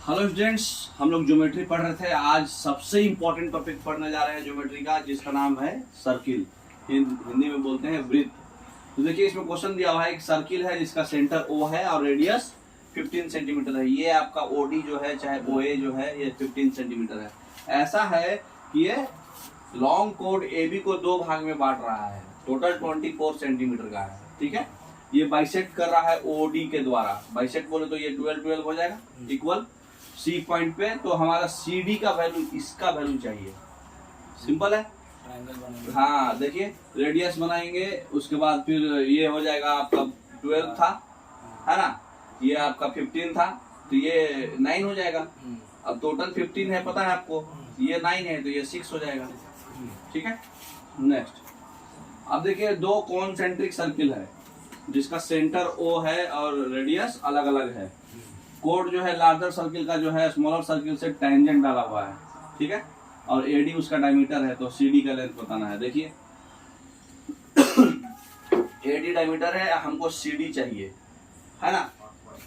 Hello students, हम लोग geometry पढ़ रहे थे। आज सबसे इम्पोर्टेंट टॉपिक पढ़ने जा रहे हैं ज्योमेट्री का, जिसका नाम है सर्किल। हिंदी में बोलते हैं वृत्त। तो देखिए इसमें क्वेश्चन दिया हुआ है, एक सर्किल है जिसका सेंटर ओ है और रेडियस 15 सेंटीमीटर है। ये आपका ओडी जो है चाहे ओए जो है ये 15 सेंटीमीटर है। ऐसा है कि ये लॉन्ग कोड एबी को दो भाग में बांट रहा है, टोटल 24 सेंटीमीटर का है। ठीक है, ये बाइसेक्ट कर रहा है ओडी के द्वारा। बाइसेक्ट बोले तो ये 12 हो जाएगा इक्वल सी पॉइंट पे। तो हमारा सी डी का वैल्यू, इसका वैल्यू चाहिए। सिंपल है। हाँ देखिए, रेडियस बनाएंगे, उसके बाद फिर ये हो जाएगा आपका 12 था, है ना, ये आपका 15 था, तो ये 9 हो जाएगा। अब टोटल 15 है, पता है आपको, ये 9 है तो ये 6 हो जाएगा। ठीक है, नेक्स्ट। अब देखिए दो कॉन्सेंट्रिक सर्किल है जिसका सेंटर ओ है और रेडियस अलग अलग है। कोड जो है लार्जर सर्किल का जो है स्मॉलर सर्किल से टेंजेंट डाला हुआ है। ठीक है, और एडी उसका डायमीटर है, तो सीडी का लेंथ बताना है। देखिए एडी डायमीटर है, हमको सीडी चाहिए, है ना।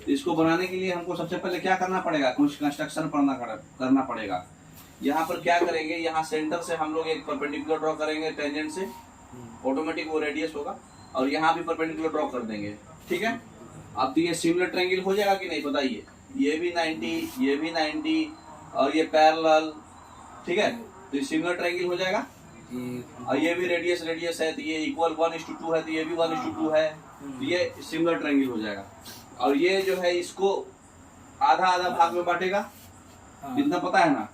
इसको बनाने के लिए हमको सबसे पहले क्या करना पड़ेगा, कुछ कंस्ट्रक्शन करना पड़ेगा। यहाँ पर क्या करेंगे, यहाँ सेंटर से हम लोग एक परपेंडिकुलर ड्रॉ करेंगे टेंजेंट से, ऑटोमेटिक वो रेडियस होगा, और यहाँ भी परपेंडिकुलर ड्रॉ कर देंगे। ठीक है, अब तो ये सिमिलर ट्रायंगल हो जाएगा कि नहीं बताइए। ये भी 90, ये भी 90 और ये पैरेलल। ठीक है, तो ये सिमिलर ट्रायंगल हो जाएगा। और ये भी रेडियस है, तो ये इक्वल 1:2 है, तो ये भी 1:2 है, तो ये सिमिलर ट्रायंगल हो जाएगा। और ये जो है इसको आधा आधा भाग में बांटेगा, इतना पता है ना।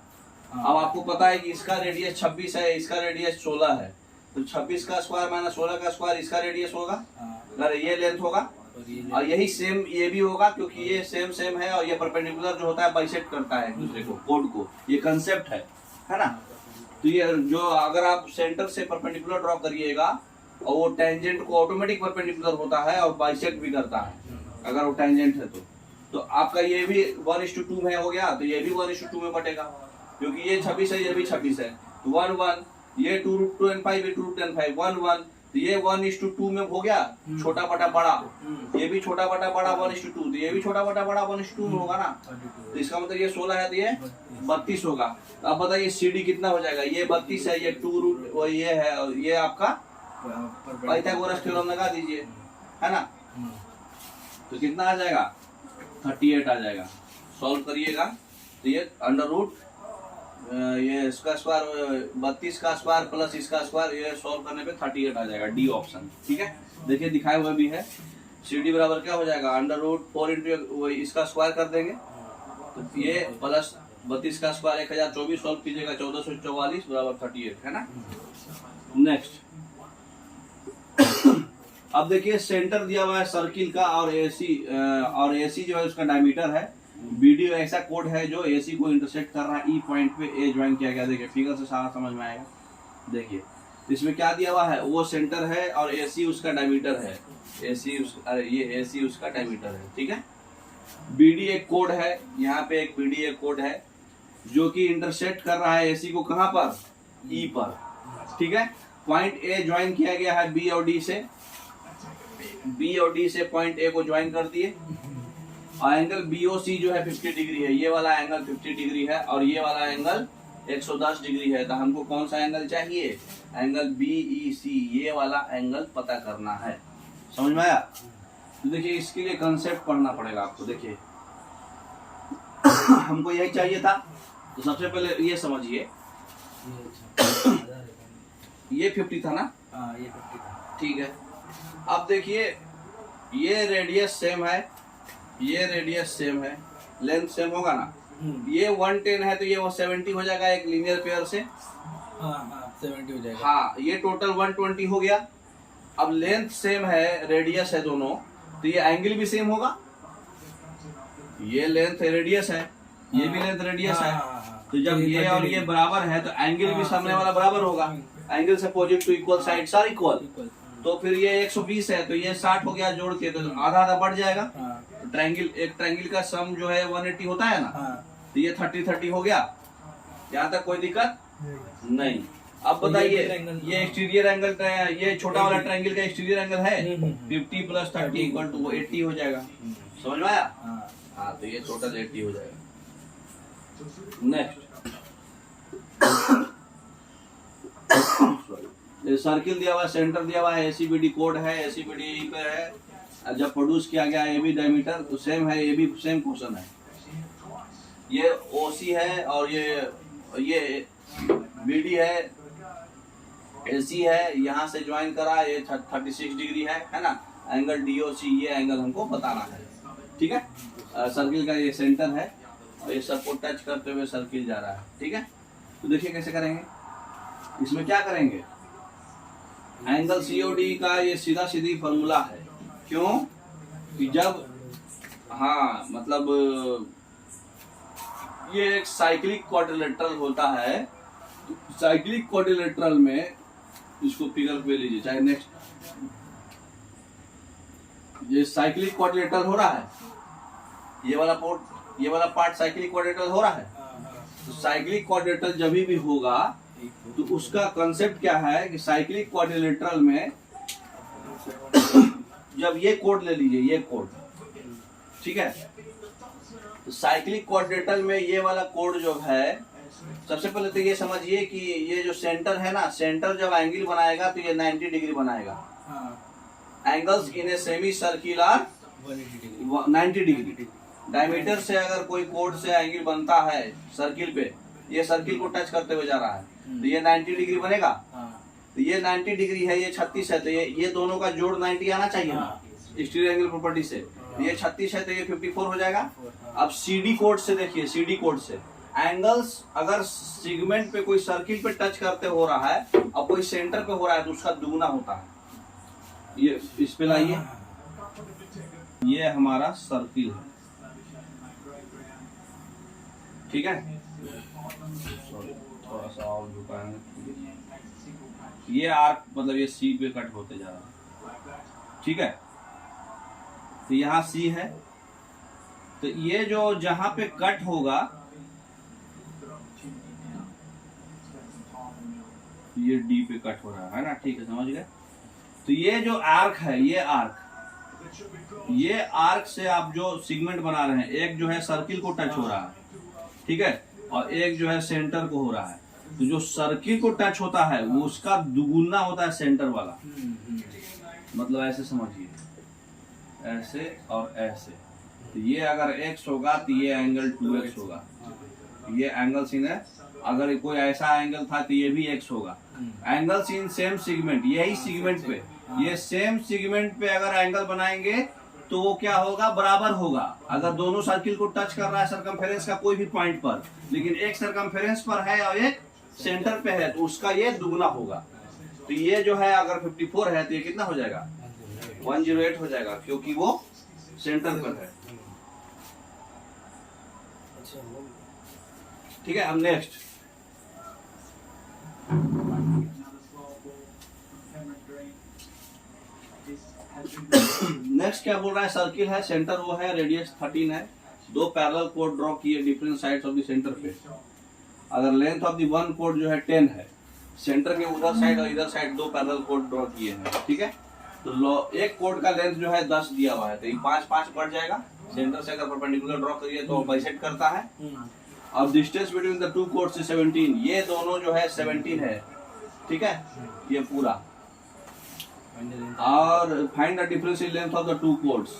अब आपको पता है कि इसका रेडियस 26 है, इसका रेडियस 16 है, तो 26 का स्क्वायर माइनस 16 का स्क्वायर इसका रेडियस होगा, अगर ये लेंथ होगा। और यही सेम ये भी होगा, क्योंकि ये सेम है, और ये परपेंडिकुलर जो होता है बाइसेक्ट करता है दूसरे को, कोड को। ये कंसेप्ट है ना। तो ये जो अगर आप सेंटर से परपेंडिकुलर ड्रॉ करिएगा और वो टेंजेंट को ऑटोमेटिक परपेंडिकुलर होता है और बाइसेक्ट भी करता है अगर वो टेंजेंट है तो आपका ये भी 1:2 में हो गया, तो ये भी 1:2 में बटेगा, क्योंकि ये 26 है, ये भी 26 है, तो 1:1। ये 2√10⁵, ये 2√10⁵, 1:1, तो ये 1:2 में हो गया, छोटा बटा बड़ा। ये भी छोटा बटा बड़ा 1:2, तो ये भी छोटा बटा बड़ा 1:2 में होगा ना। तो इसका मतलब ये 16 है, तो ये 32 होगा। तो अब बताइए सीडी कितना हो जाएगा, ये 32 है, ये 2 ये है, और ये आपका पाइथागोरस थ्योरम लगा दीजिए, है ना। तो कितना आ जाएगा, 38 आ जाएगा। सॉल्व करिएगा तो ये अंडर रूट ये इसका स्क्वायर 32 का स्क्वायर प्लस इसका स्क्वायर, ये सॉल्व करने पे 38 आ जाएगा, डी ऑप्शन। ठीक है, देखिए दिखाया हुआ भी है। CD बराबर क्या हो जाएगा, अंडर रूट 4 इसका स्क्वायर कर देंगे, तो ये प्लस 32 का स्क्वायर 1024, सॉल्व कीजिएगा 1444 बराबर 38, है ना। नेक्स्ट, अब देखिए सेंटर दिया हुआ है सर्किल का, और AC जो है उसका डायमीटर है। BD ऐसा कोड है जो AC को इंटरसेक्ट कर रहा है, E पॉइंट पे A ज्वाइन किया गया। देखिए फिगर से सारा समझ में आएगा। देखिए इसमें क्या दिया हुआ है, वो सेंटर है और AC उसका डायमीटर है। ये AC उसका डायमीटर है। ठीक है, BD एक कोड है, यहाँ पे एक BD एक कोड है जो कि इंटरसेक्ट कर रहा है AC को, कहाँ पर, E पर। ठीक है, पॉइंट A ज्वाइन किया गया है B और D से, B और D से पॉइंट A को ज्वाइन कर दिए, और एंगल BOC जो है 50 डिग्री है। ये वाला एंगल 50 डिग्री है और ये वाला एंगल 110 डिग्री है। तो हमको कौन सा एंगल चाहिए, एंगल BEC, ये वाला एंगल पता करना है। समझ में आया। तो देखिए इसके लिए कंसेप्ट पढ़ना पड़ेगा आपको। देखिए हमको यही चाहिए था, तो सबसे पहले ये समझिए, ये 50 था ना, ये 50 था। ठीक है। अब देखिए ये रेडियस सेम है, ये रेडियस सेम है, लेंथ सेम होगा ना। ये 110 है, तो ये 70 हो जाएगा एक लीनियर पेयर से। हाँ 70 हो जाएगा। हाँ, ये टोटल 120 हो गया। अब लेंथ सेम है, रेडियस है दोनों, तो ये एंगल भी सेम होगा। ये लेंथ रेडियस है, ये भी लेंथ रेडियस है, तो जब ये और ये बराबर है तो एंगल भी सामने वाला बराबर होगा। एंगल से opposite to equal sides are equal. तो फिर ये 120 है, तो ये 60 हो गया जोड़ के, तो आधा आधा बढ़ जाएगा। एक ट्रायंगल का सम जो है 180 होता है ना, तो ये 30-30 हो गया। यहाँ तक कोई दिक्कत नहीं। अब बताइए ये एक्सटीरियर एंगल, ये छोटा वाला ट्रायंगल का एक्सटीरियर एंगल है 50 + 30 = 80 हो जाएगा। समझ में आया। हाँ, तो ये टोटल 80 हो जाएगा। नेक्स्ट सर्किल दिया हुआ है, सेंटर दिया हुआ है, एसीबीडी कोड है, एसीबीडी पे है, जब प्रोड्यूस किया गया ए बी डायमीटर तो सेम है, ए बी सेम क्वेश्चन है। ये ओसी है और ये बीडी है, एसी है, यहाँ से ज्वाइन करा, ये 36 डिग्री है ना, एंगल डीओसी, ये एंगल हमको बताना है, ठीक है। सर्किल का ये सेंटर है और ये सबको टच करते हुए सर्किल जा रहा है, ठीक है। तो देखिए कैसे करेंगे, इसमें क्या करेंगे, एंगल सीओडी का ये सीधा सीधी फॉर्मूला है। क्यों कि जब हाँ मतलब ये एक साइक्लिक क्वाड्रिलेटरल होता है, तो साइक्लिक क्वाड्रिलेटरल में इसको फिगर पे लीजिए, चाहे नेक्स्ट, ये साइक्लिक क्वाड्रिलेटरल हो रहा है, ये वाला पार्ट साइक्लिक क्वाड्रिलेटरल हो रहा है। तो साइक्लिक क्वाड्रिलेटरल जब भी होगा तो उसका कंसेप्ट क्या है कि साइक्लिक क्वाड्रिलेटरल में जब ये कोड ले लीजिए, ये कोड, ठीक है। तो साइक्लिक क्वाड्रिलेटरल में ये वाला कोड जो है, सबसे पहले तो ये समझिए कि ये जो सेंटर है ना, सेंटर जब एंगल बनाएगा तो ये 90 डिग्री बनाएगा। Angles in a semi circular 90 degree. Diameter से अगर कोई कोड से एंगल बनता है सर्किल पे, ये सर्किल को टच करते हुए जा रहा है, तो ये 90 डिग्री बनेगा। तो ये 90 डिग्री है, ये 36 है, तो ये दोनों का जोड़ 90 आना चाहिए ना स्टीरियो एंगल प्रॉपर्टी से। तो ये 36 है तो ये 54 हो जाएगा। अब सीडी कोड से देखिए, सीडी कोड से एंगल्स अगर सेगमेंट पे कोई सर्किल पे टच करते हो रहा है और कोई सेंटर पे हो रहा है तो उसका दुगना होता है। ये इस पे लाइए, ये हमारा सर्किल है, ठीक है। थोड़ा सा और झुका है, ये आर्क मतलब ये सी पे कट होते जा रहा है, ठीक है। तो यहाँ सी है, तो ये जो जहां पे कट होगा ये डी पे कट हो रहा है ना, ठीक है, समझ गए। तो ये जो आर्क है, ये आर्क से आप जो सेगमेंट बना रहे हैं, एक जो है सर्किल को टच हो रहा है, ठीक है, और एक जो है सेंटर को हो रहा है। तो जो सर्किल को टच होता है वो उसका दुगुना होता है सेंटर वाला, मतलब ऐसे समझिए, ऐसे और ऐसे। तो ये अगर x होगा तो ये एंगल 2x होगा, ये एंगल सीन है। अगर कोई ऐसा एंगल था तो ये भी x होगा। एंगल सीन सेम सेगमेंट, यही सेगमेंट पे, ये सेम सेगमेंट पे अगर एंगल बनाएंगे तो वो क्या होगा, बराबर होगा। अगर दोनों सर्किल को टच कर रहा है सर्कमफेरेंस का कोई भी पॉइंट पर, लेकिन एक सर्कमफेरेंस पर है और एक सेंटर पे है, तो उसका ये दुगना होगा। तो ये जो है अगर 54 है तो ये कितना हो जाएगा, 108 हो जाएगा, क्योंकि वो सेंटर पर है, ठीक है। अब नेक्स्ट क्या बोल रहा है, सर्किल है, सेंटर वो है, रेडियस 13 है, दो पैरेलल कोड ड्रॉ किए different sides of the centre पे। अगर length of the one code जो है 10 है, सेंटर के उधर साइड और इधर साइड दो पैरेलल कोड ड्रॉ किए हैं, ठीक है। तो एक कोड का लेंथ जो है 10 दिया हुआ है, तो ये 5 बढ़ जाएगा। सेंटर से अगर परपेंडिकुलर ड्रॉ करिए तो बाइसेक्ट करता है। और distance between the two code से 17, ये दोनों जो है 17 है, ठीक है, ये पूरा। और find the difference in length of the two codes,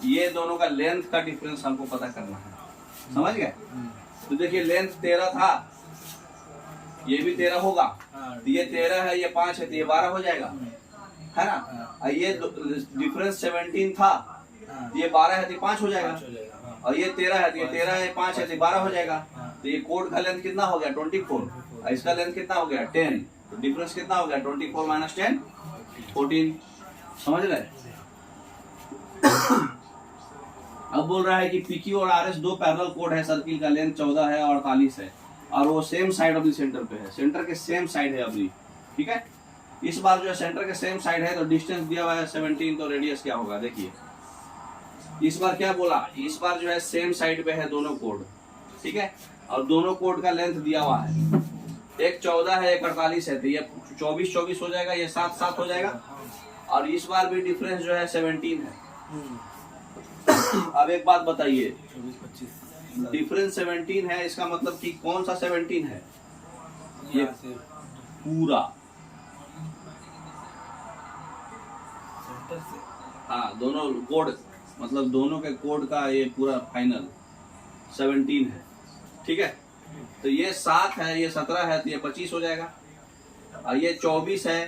ये दोनों का लेंथ का डिफरेंस हमको पता करना है, समझ गए। तो देखिए लेंथ 13 था, ये भी 13 होगा, तो ये 13 है, ये 5 है, तो ये 12 हो जाएगा, है ना। और ये डिफरेंस 17 था, ये 12 है तो 5 हो जाएगा, और ये 13 है तो ये 13 है, 5 है तो 12 हो जाएगा। तो ये कोड का लेंथ कितना हो गया, 24, और इसका लेंथ कितना हो गया, 10। तो डिफरेंस कितना हो गया, 24 माइनस 10, 14, समझ रहे। अब बोल रहा है कि पीक्यू और आरएस दो पैरेलल कोड है, सर्किल का लेंथ 14 है और 48 है, और वो same side of the centre पे है, सेंटर के सेम साइड है अभी, ठीक है। इस बार जो है सेंटर के सेम साइड है, तो डिस्टेंस दिया हुआ है 17, तो रेडियस क्या होगा देखिए। इस बार क्या बोला, इस बार जो है सेम साइड पे है दोनों कोड, ठीक है, और दोनों कोड का लेंथ दिया हुआ है, एक 14 है एक 48 है, तो ये 24 हो जाएगा, ये 7 हो जाएगा। और इस बार भी डिफरेंस जो है 17 है। अब एक बात बताइए, डिफरेंस 17 है, इसका मतलब कि कौन सा 17 है? ये यहाँ से पूरा, सेंटर से हाँ दोनों कोड, मतलब दोनों के कोड का ये पूरा फाइनल 17 है। ठीक है, तो ये 7 है, ये 17 है, तो ये 25 हो जाएगा। और ये 24 है,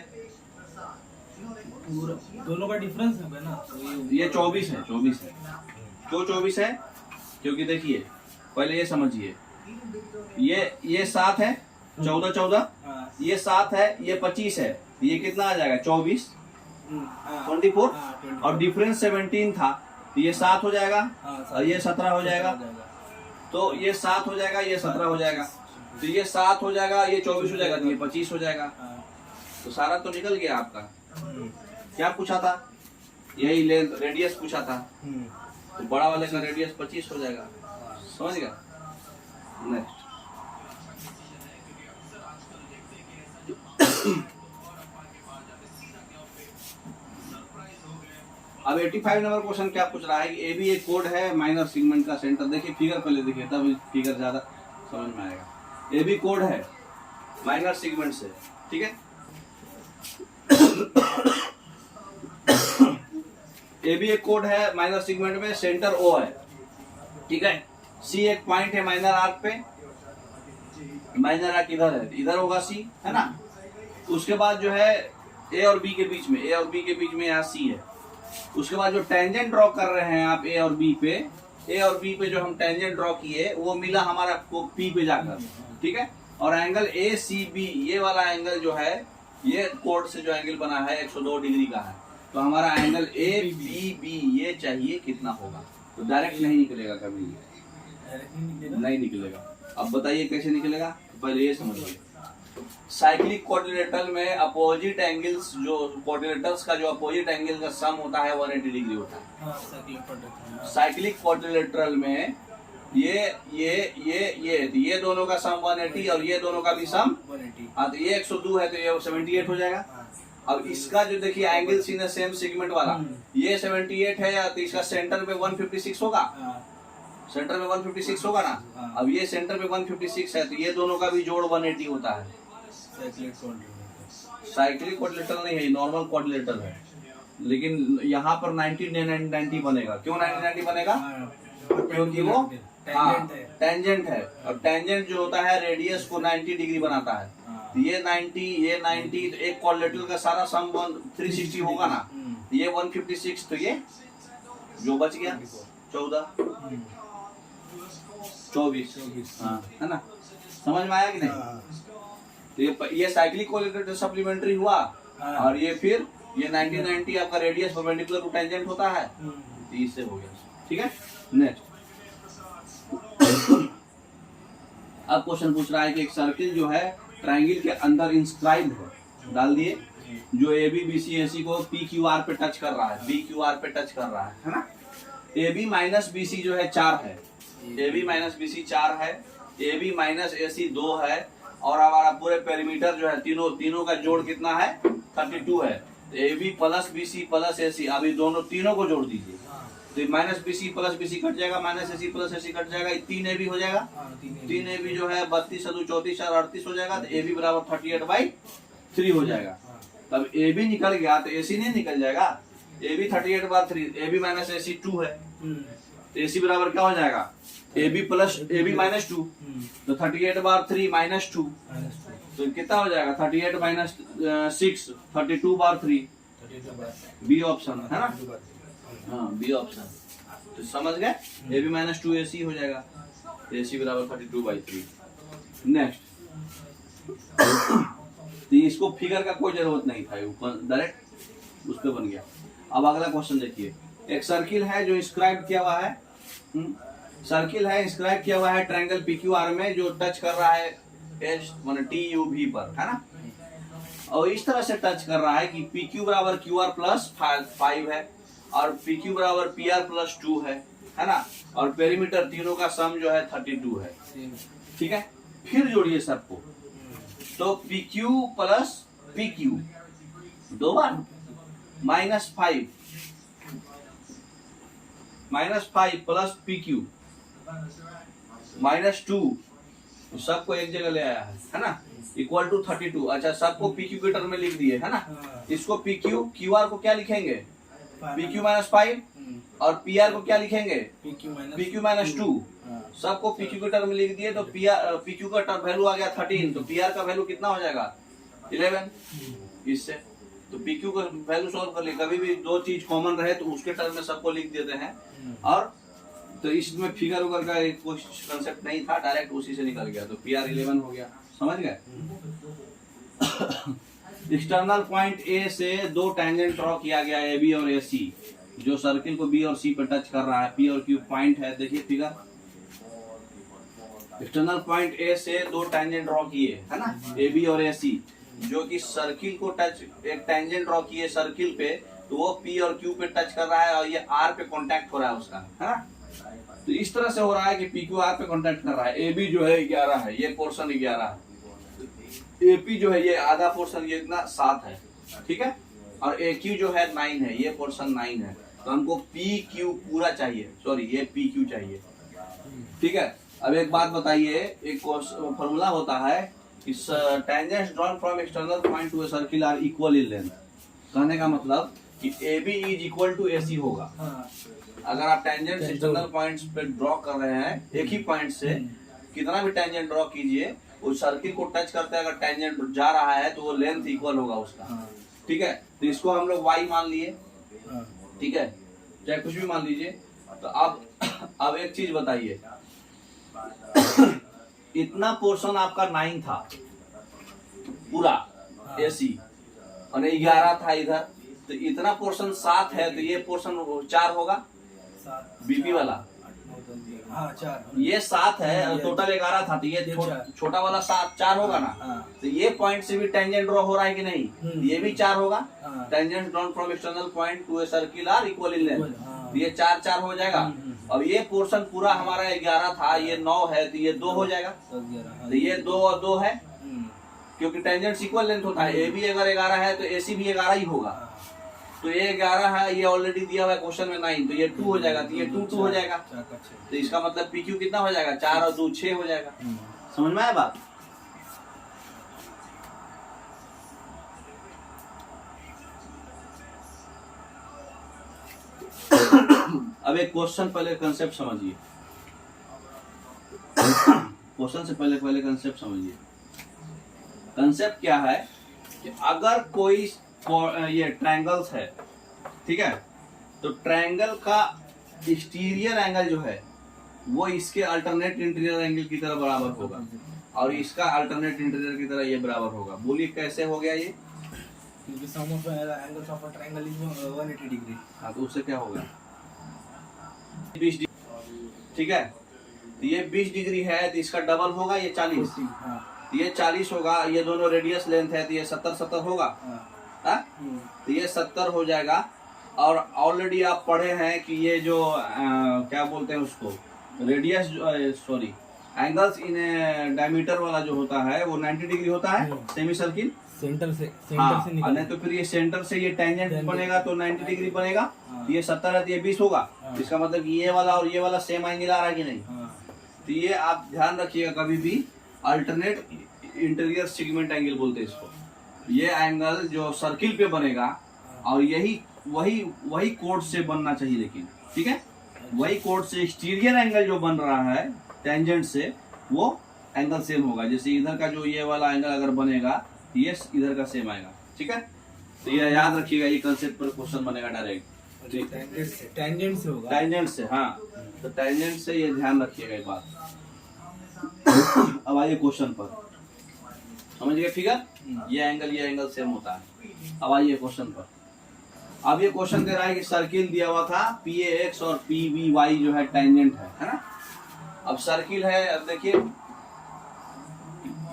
पूरा दोनों का डिफरेंस है ना, तो ये 24 है। 24 है, क्यों 24 है? क्योंकि देखिए पहले ये समझिए, ये 7 है, 14 14, हाँ, ये 7 है, ये 25 है, ये कितना आ जाएगा? 24 हाँ, 24, हाँ, 24, और डिफरेंस 17 था, तो ये 7 हो जाएगा, हाँ, और ये 17 हो जाएगा। तो ये 7 हो जाएगा, ये 17 हो जाएगा, तो ये 7 हो जाएगा, ये 24 हो जाएगा, तो ये 25 हो जाएगा। हाँ, तो सारा तो निकल गया आपका। क्या पूछा था? यही लेंथ रेडियस पूछा था, तो बड़ा वाले का रेडियस 25 हो जाएगा। समझ गया? नेक्स्ट, अब 85 नंबर क्वेश्चन क्या पूछ रहा है कि ए भी एक कोड है माइनर सेगमेंट का सेंटर। देखिए फिगर पहले देखिए, तब फिगर ज्यादा समझ में आएगा। ए भी कोड है माइनर सेगमेंट से, ठीक है। ए भी एक कोड है माइनर सेगमेंट में, सेंटर ओ है, ठीक है। सी एक पॉइंट है माइनर आर्क पे, माइनर आर्क इधर है, इधर होगा सी, है ना। उसके बाद जो है ए और बी के बीच में, ए और बी के बीच में यहाँ सी है। उसके बाद जो टेंजेंट ड्रॉ कर रहे हैं आप ए और बी पे, ए और बी पे जो हम टेंजेंट ड्रॉ किए वो मिला हमारा पी पे जाकर, ठीक है। और एंगल ए सी बी, ये वाला एंगल जो है, ये कोड से जो एंगल बना है 102 डिग्री का है। तो हमारा एंगल ए बी बी ये चाहिए कितना होगा। तो डायरेक्ट नहीं निकलेगा कभी, नहीं निकलेगा। अब बताइए कैसे निकलेगा, पहले ये समझिए। साइक्लिक क्वाड्रिलेटरल में अपोजिट एंगल्स, जो क्वाड्रिलेटरल्स का जो अपोजिट एंगल का सम होता है 180 डिग्री होता है। साइक्लिक क्वाड्रिलेटरल में ये दोनों का सम 180 और ये दोनों का भी सम 180। हाँ, तो ये 102 है तो ये 78 हो जाएगा। अब इसका जो देखिए एंगल्स इन सेम सेगमेंट वाला, ये 78 है, तो इसका सेंटर पे 156 होगा, सेंटर में 156 होगा ना। अब ये सेंटर पे 156 है, तो ये दोनों का भी जोड़ 180 होता है। साइक्लिक क्वाड्रिलेटरल नहीं है, नॉर्मल क्वाड्रिलेटरल है। लेकिन यहाँ पर 90 बनेगा। क्यों 90 बनेगा? क्योंकि वो टेंजेंट है, और टेंजेंट जो होता है रेडियस को 90 डिग्री बनाता है। तो ये 90, तो एक क्वाड्रिलेटरल का सारा सम 360 होगा ना, ये 156, तो ये जो बच गया 14, 24, हाँ, है ना। समझ में आया कि नहीं? तो ये साइक्लिक क्वाड्रिलेटरल सप्लीमेंट्री हुआ, और ये फिर ये 90 आपका रेडियस परपेंडिकुलर टू टेंजेंट होता है, तो इससे हो गया, ठीक है। नेक्स्ट, अब क्वेश्चन पूछ रहा है कि एक सर्किल जो है ट्रायंगल के अंदर इंस्क्राइब है, डाल दिए, जो A B B C AC को पी क्यू आर पे टच कर रहा है, बी क्यू आर पे टच कर रहा है ना। A B minus B C जो है 4 है, A B minus B C 4 है, A B minus A C 2 है, और हमारा पूरे पेरीमीटर जो है तीनों का जोड़ कितना है? 32 है। A B plus B C plus A C, अभी तीनों को जोड़ दीजिए, तो minus B C plus B C cut जाएगा, minus A C plus A C cut जाएगा, 3 ए बी हो जाएगा। 3 ए बी जो है 32 34 38 हो जाएगा, तो ए बी बराबर 38/3 हो जाएगा। तब ए बी निकल गया तो ए सी नहीं निकल जाएगा। A B 38/3, A B minus A C 2 है, तो ए सी बराबर क्या हो जाएगा? A B plus A B minus 2, तो 38/3 माइनस 2, तो कितना हो जाएगा? 38 माइनस 6, 32/3, बी ऑप्शन है ना। हाँ, बी ऑप्शन। तो समझ गए, ए बी माइनस 2 ए सी हो जाएगा, तो ए सी बराबर 32/3। नेक्स्ट, तो इसको फिगर का कोई जरूरत नहीं था, डायरेक्ट उस पर बन गया। अब अगला क्वेश्चन देखिए, एक सर्किल है जो इंस्क्राइब किया हुआ है, सर्किल है इंस्क्राइब किया हुआ है ट्रायंगल पीक्यूआर में, जो टच कर रहा है एच टी यू भी पर, है ना। और इस तरह से टच कर रहा है कि पी क्यू बराबर क्यू आर प्लस 5 है, और पी क्यू बराबर पी आर प्लस 2 है ना। और पेरीमीटर तीनों का सम जो है 32 है, ठीक है। फिर जोड़िए सबको, तो P Q plus P Q 2 बार, -5 प्लस पी क्यू -2 सबको एक जगह ले आया है ना, इक्वल टू 32। अच्छा, सबको PQ के टर्म में लिख दिए है ना। हाँ। इसको PQ, QR को क्या लिखेंगे, PQ -5, और PR को क्या लिखेंगे, PQ -2। सबको PQ के टर्म में लिख दिए, तो PQ का टर्म वैल्यू आ गया 13, तो PR का वैल्यू कितना हो जाएगा 11। इससे तो PQ का वैल्यू सॉल्व कर लिए, कभी भी दो चीज कॉमन रहे तो उसके टर्म में सबको लिख देते हैं। और तो इसमें फिगर उगर का कोई कंसेप्ट नहीं था, डायरेक्ट उसी से निकल गया, तो PR 11 हो गया। समझ गए। एक्सटर्नल पॉइंट A से दो टेंजेंट ड्रॉ किया गया AB और AC, जो सर्किल को B और C पर टच कर रहा है। P और Q पॉइंट है, देखिए फिगर। एक्सटर्नल पॉइंट A से दो टेंजेंट ड्रॉ किए है ना, AB और AC, जो कि सर्किल को टच, एक टेंजेंट ड्रॉ किए सर्किल पे, तो वो P और Q पे टच कर रहा है और ये R पे कांटेक्ट हो रहा है उसका, है ना। तो इस तरह से हो रहा है कि PQ R पे कांटेक्ट कर रहा है। AB जो है 11 है, ये पोर्शन 11 है। AP जो है ये आधा पोर्शन, ये इतना 7 है, ठीक है। और AQ जो है 9 है, ये पोर्शन 9 है। तो हमको PQ पूरा चाहिए, सॉरी ये PQ चाहिए, ठीक है। अब एक बात बताइए, एक फॉर्मूला होता है, इस tangents drawn from external point to a circle are equal in length. कहने का मतलब कि AB is equal to AC होगा। अगर आप टेंजेंट एक्सटर्नल पॉइंट्स पे ड्रॉ कर रहे हैं, एक ही पॉइंट से कितना भी टेंजेंट ड्रॉ कीजिए, उस सर्किल को टच करते हैं, अगर टेंजेंट जा रहा है तो वो लेंथ इक्वल होगा उसका, ठीक है। तो इसको हम लोग Y मान लिए, ठीक है, चाहे कुछ भी मान लीजिए। तो अब एक चीज बताइए, इतना पोर्शन आपका 9 था पूरा AC, और 11 था इधर, तो इतना पोर्शन 7 है, तो ये पोर्शन 4 होगा BP वाला। हाँ 4, ये 7 है, टोटल 11 था, तो ये छोटा वाला 4 होगा ना। तो ये पॉइंट से भी टेंजेंट ड्रॉ हो रहा है कि नहीं, ये भी 4 होगा। Tangent drawn from external point to a circle are equal in length, ये 4 हो जाएगा। अब ये पोर्शन पूरा हमारा 11 था, ये 9 है, तो ये 2 हो जाएगा। तो ये 2 और 2 है, क्योंकि टेंजेंट इक्वल लेंथ होता है। AB अगर 11 है तो AC भी 11 ही होगा। तो ये 11 है, ये ऑलरेडी दिया हुआ है क्वेश्चन में 9, तो ये 2 हो जाएगा, तो ये 2 हो जाएगा। तो इसका मतलब PQ कितना हो जाएगा, 4 और 2 6 हो जाएगा। समझ में आया बात। अब एक क्वेश्चन पहले कंसेप्ट समझिए, क्वेश्चन से पहले कंसेप्ट समझिए। कंसेप्ट क्या है कि अगर कोई ये ट्रायंगल्स है, ठीक है, तो ट्रायंगल का एक्सटीरियर एंगल जो है वो इसके अल्टरनेट इंटीरियर एंगल की तरह बराबर होगा, और इसका अल्टरनेट इंटीरियर की तरह ये बराबर होगा। बोलिए कैसे हो गया ये, क्योंकि sum of angles of a triangle is 180 degree. हाँ, तो उससे क्या होगा 20 डिग्री, ठीक है। तो ये 20 डिग्री है, तो इसका डबल होगा, ये 40। तो ये 40 होगा, ये दोनों रेडियस लेंथ है, तो ये 70 होगा। तो ये 70 हो जाएगा। और ऑलरेडी आप पढ़े हैं कि ये जो क्या बोलते हैं उसको, radius, sorry angles in diameter वाला जो होता है वो 90 डिग्री होता है सेमी सर्किल, सेंटर से नहीं तो फिर ये सेंटर से ये टेंजेंट बनेगा तो 90 डिग्री बनेगा। तो ये 70 है, तो ये 20 होगा। इसका मतलब ये वाला और ये वाला सेम एंगल आ रहा है कि नहीं। तो ये आप ध्यान रखिएगा, कभी भी अल्टरनेट इंटीरियर सेगमेंट एंगल बोलते हैं इसको। ये एंगल जो सर्किल पे बनेगा, और यही वही कोड से बनना चाहिए, लेकिन ठीक है, वही कोड से एक्सटीरियर एंगल जो बन रहा है टेंजेंट से, वो एंगल सेम होगा। जैसे इधर का जो ये वाला एंगल अगर बनेगा, ये इधर का सेम आएगा, ठीक है। तो ये याद रखिएगा, ये कंसेप्ट पर क्वेश्चन बनेगा डायरेक्ट, टेंजेंट से होगा, टेंजेंट से। हाँ, तो टेंजेंट से ये ध्यान रखिएगा एक बात। अब आइए क्वेश्चन पर, समझ गए फिगर, ये एंगल सेम होता है। अब आइए क्वेश्चन पर। अब ये क्वेश्चन दे रहा है कि सर्किल दिया हुआ था PAX और PBY जो है टेंजेंट है ना। अब सर्किल है, अब देखिए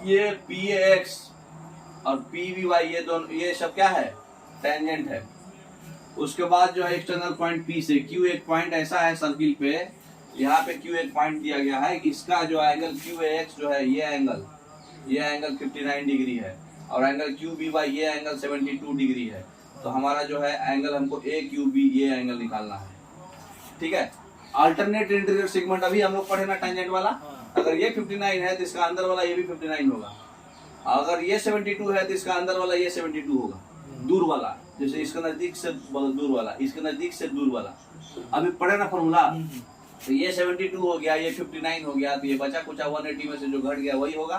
ये PAX और PBY ये दोनों, ये सब क्या है, टेंजेंट है। उसके बाद जो है एक्सटर्नल पॉइंट P से Q एक पॉइंट ऐसा है सर्किल पे, यहाँ पे Q एक पॉइंट दिया गया है, इसका जो एंगल QAX जो है ये एंगल 59 डिग्री है, और एंगल QBY ये एंगल 72 डिग्री है। तो हमारा जो है एंगल हमको AQB ये एंगल निकालना है, ठीक है। अल्टरनेट इंटीरियर सेगमेंट अभी हम लोग पढ़े ना टेंजेंट वाला, अगर ये 59 है तो इसका अंदर वाला ये भी 59 होगा। अगर ये 72 है तो इसका अंदर वाला ये 72 होगा, दूर वाला, जैसे इसका नजदीक से दूर वाला, इसके नजदीक से दूर वाला। अभी पढ़े ना फॉर्मूला, तो ये 72 हो गया, ये 59 हो गया, तो ये बचा कुछ 180 में से जो घट गया वही होगा।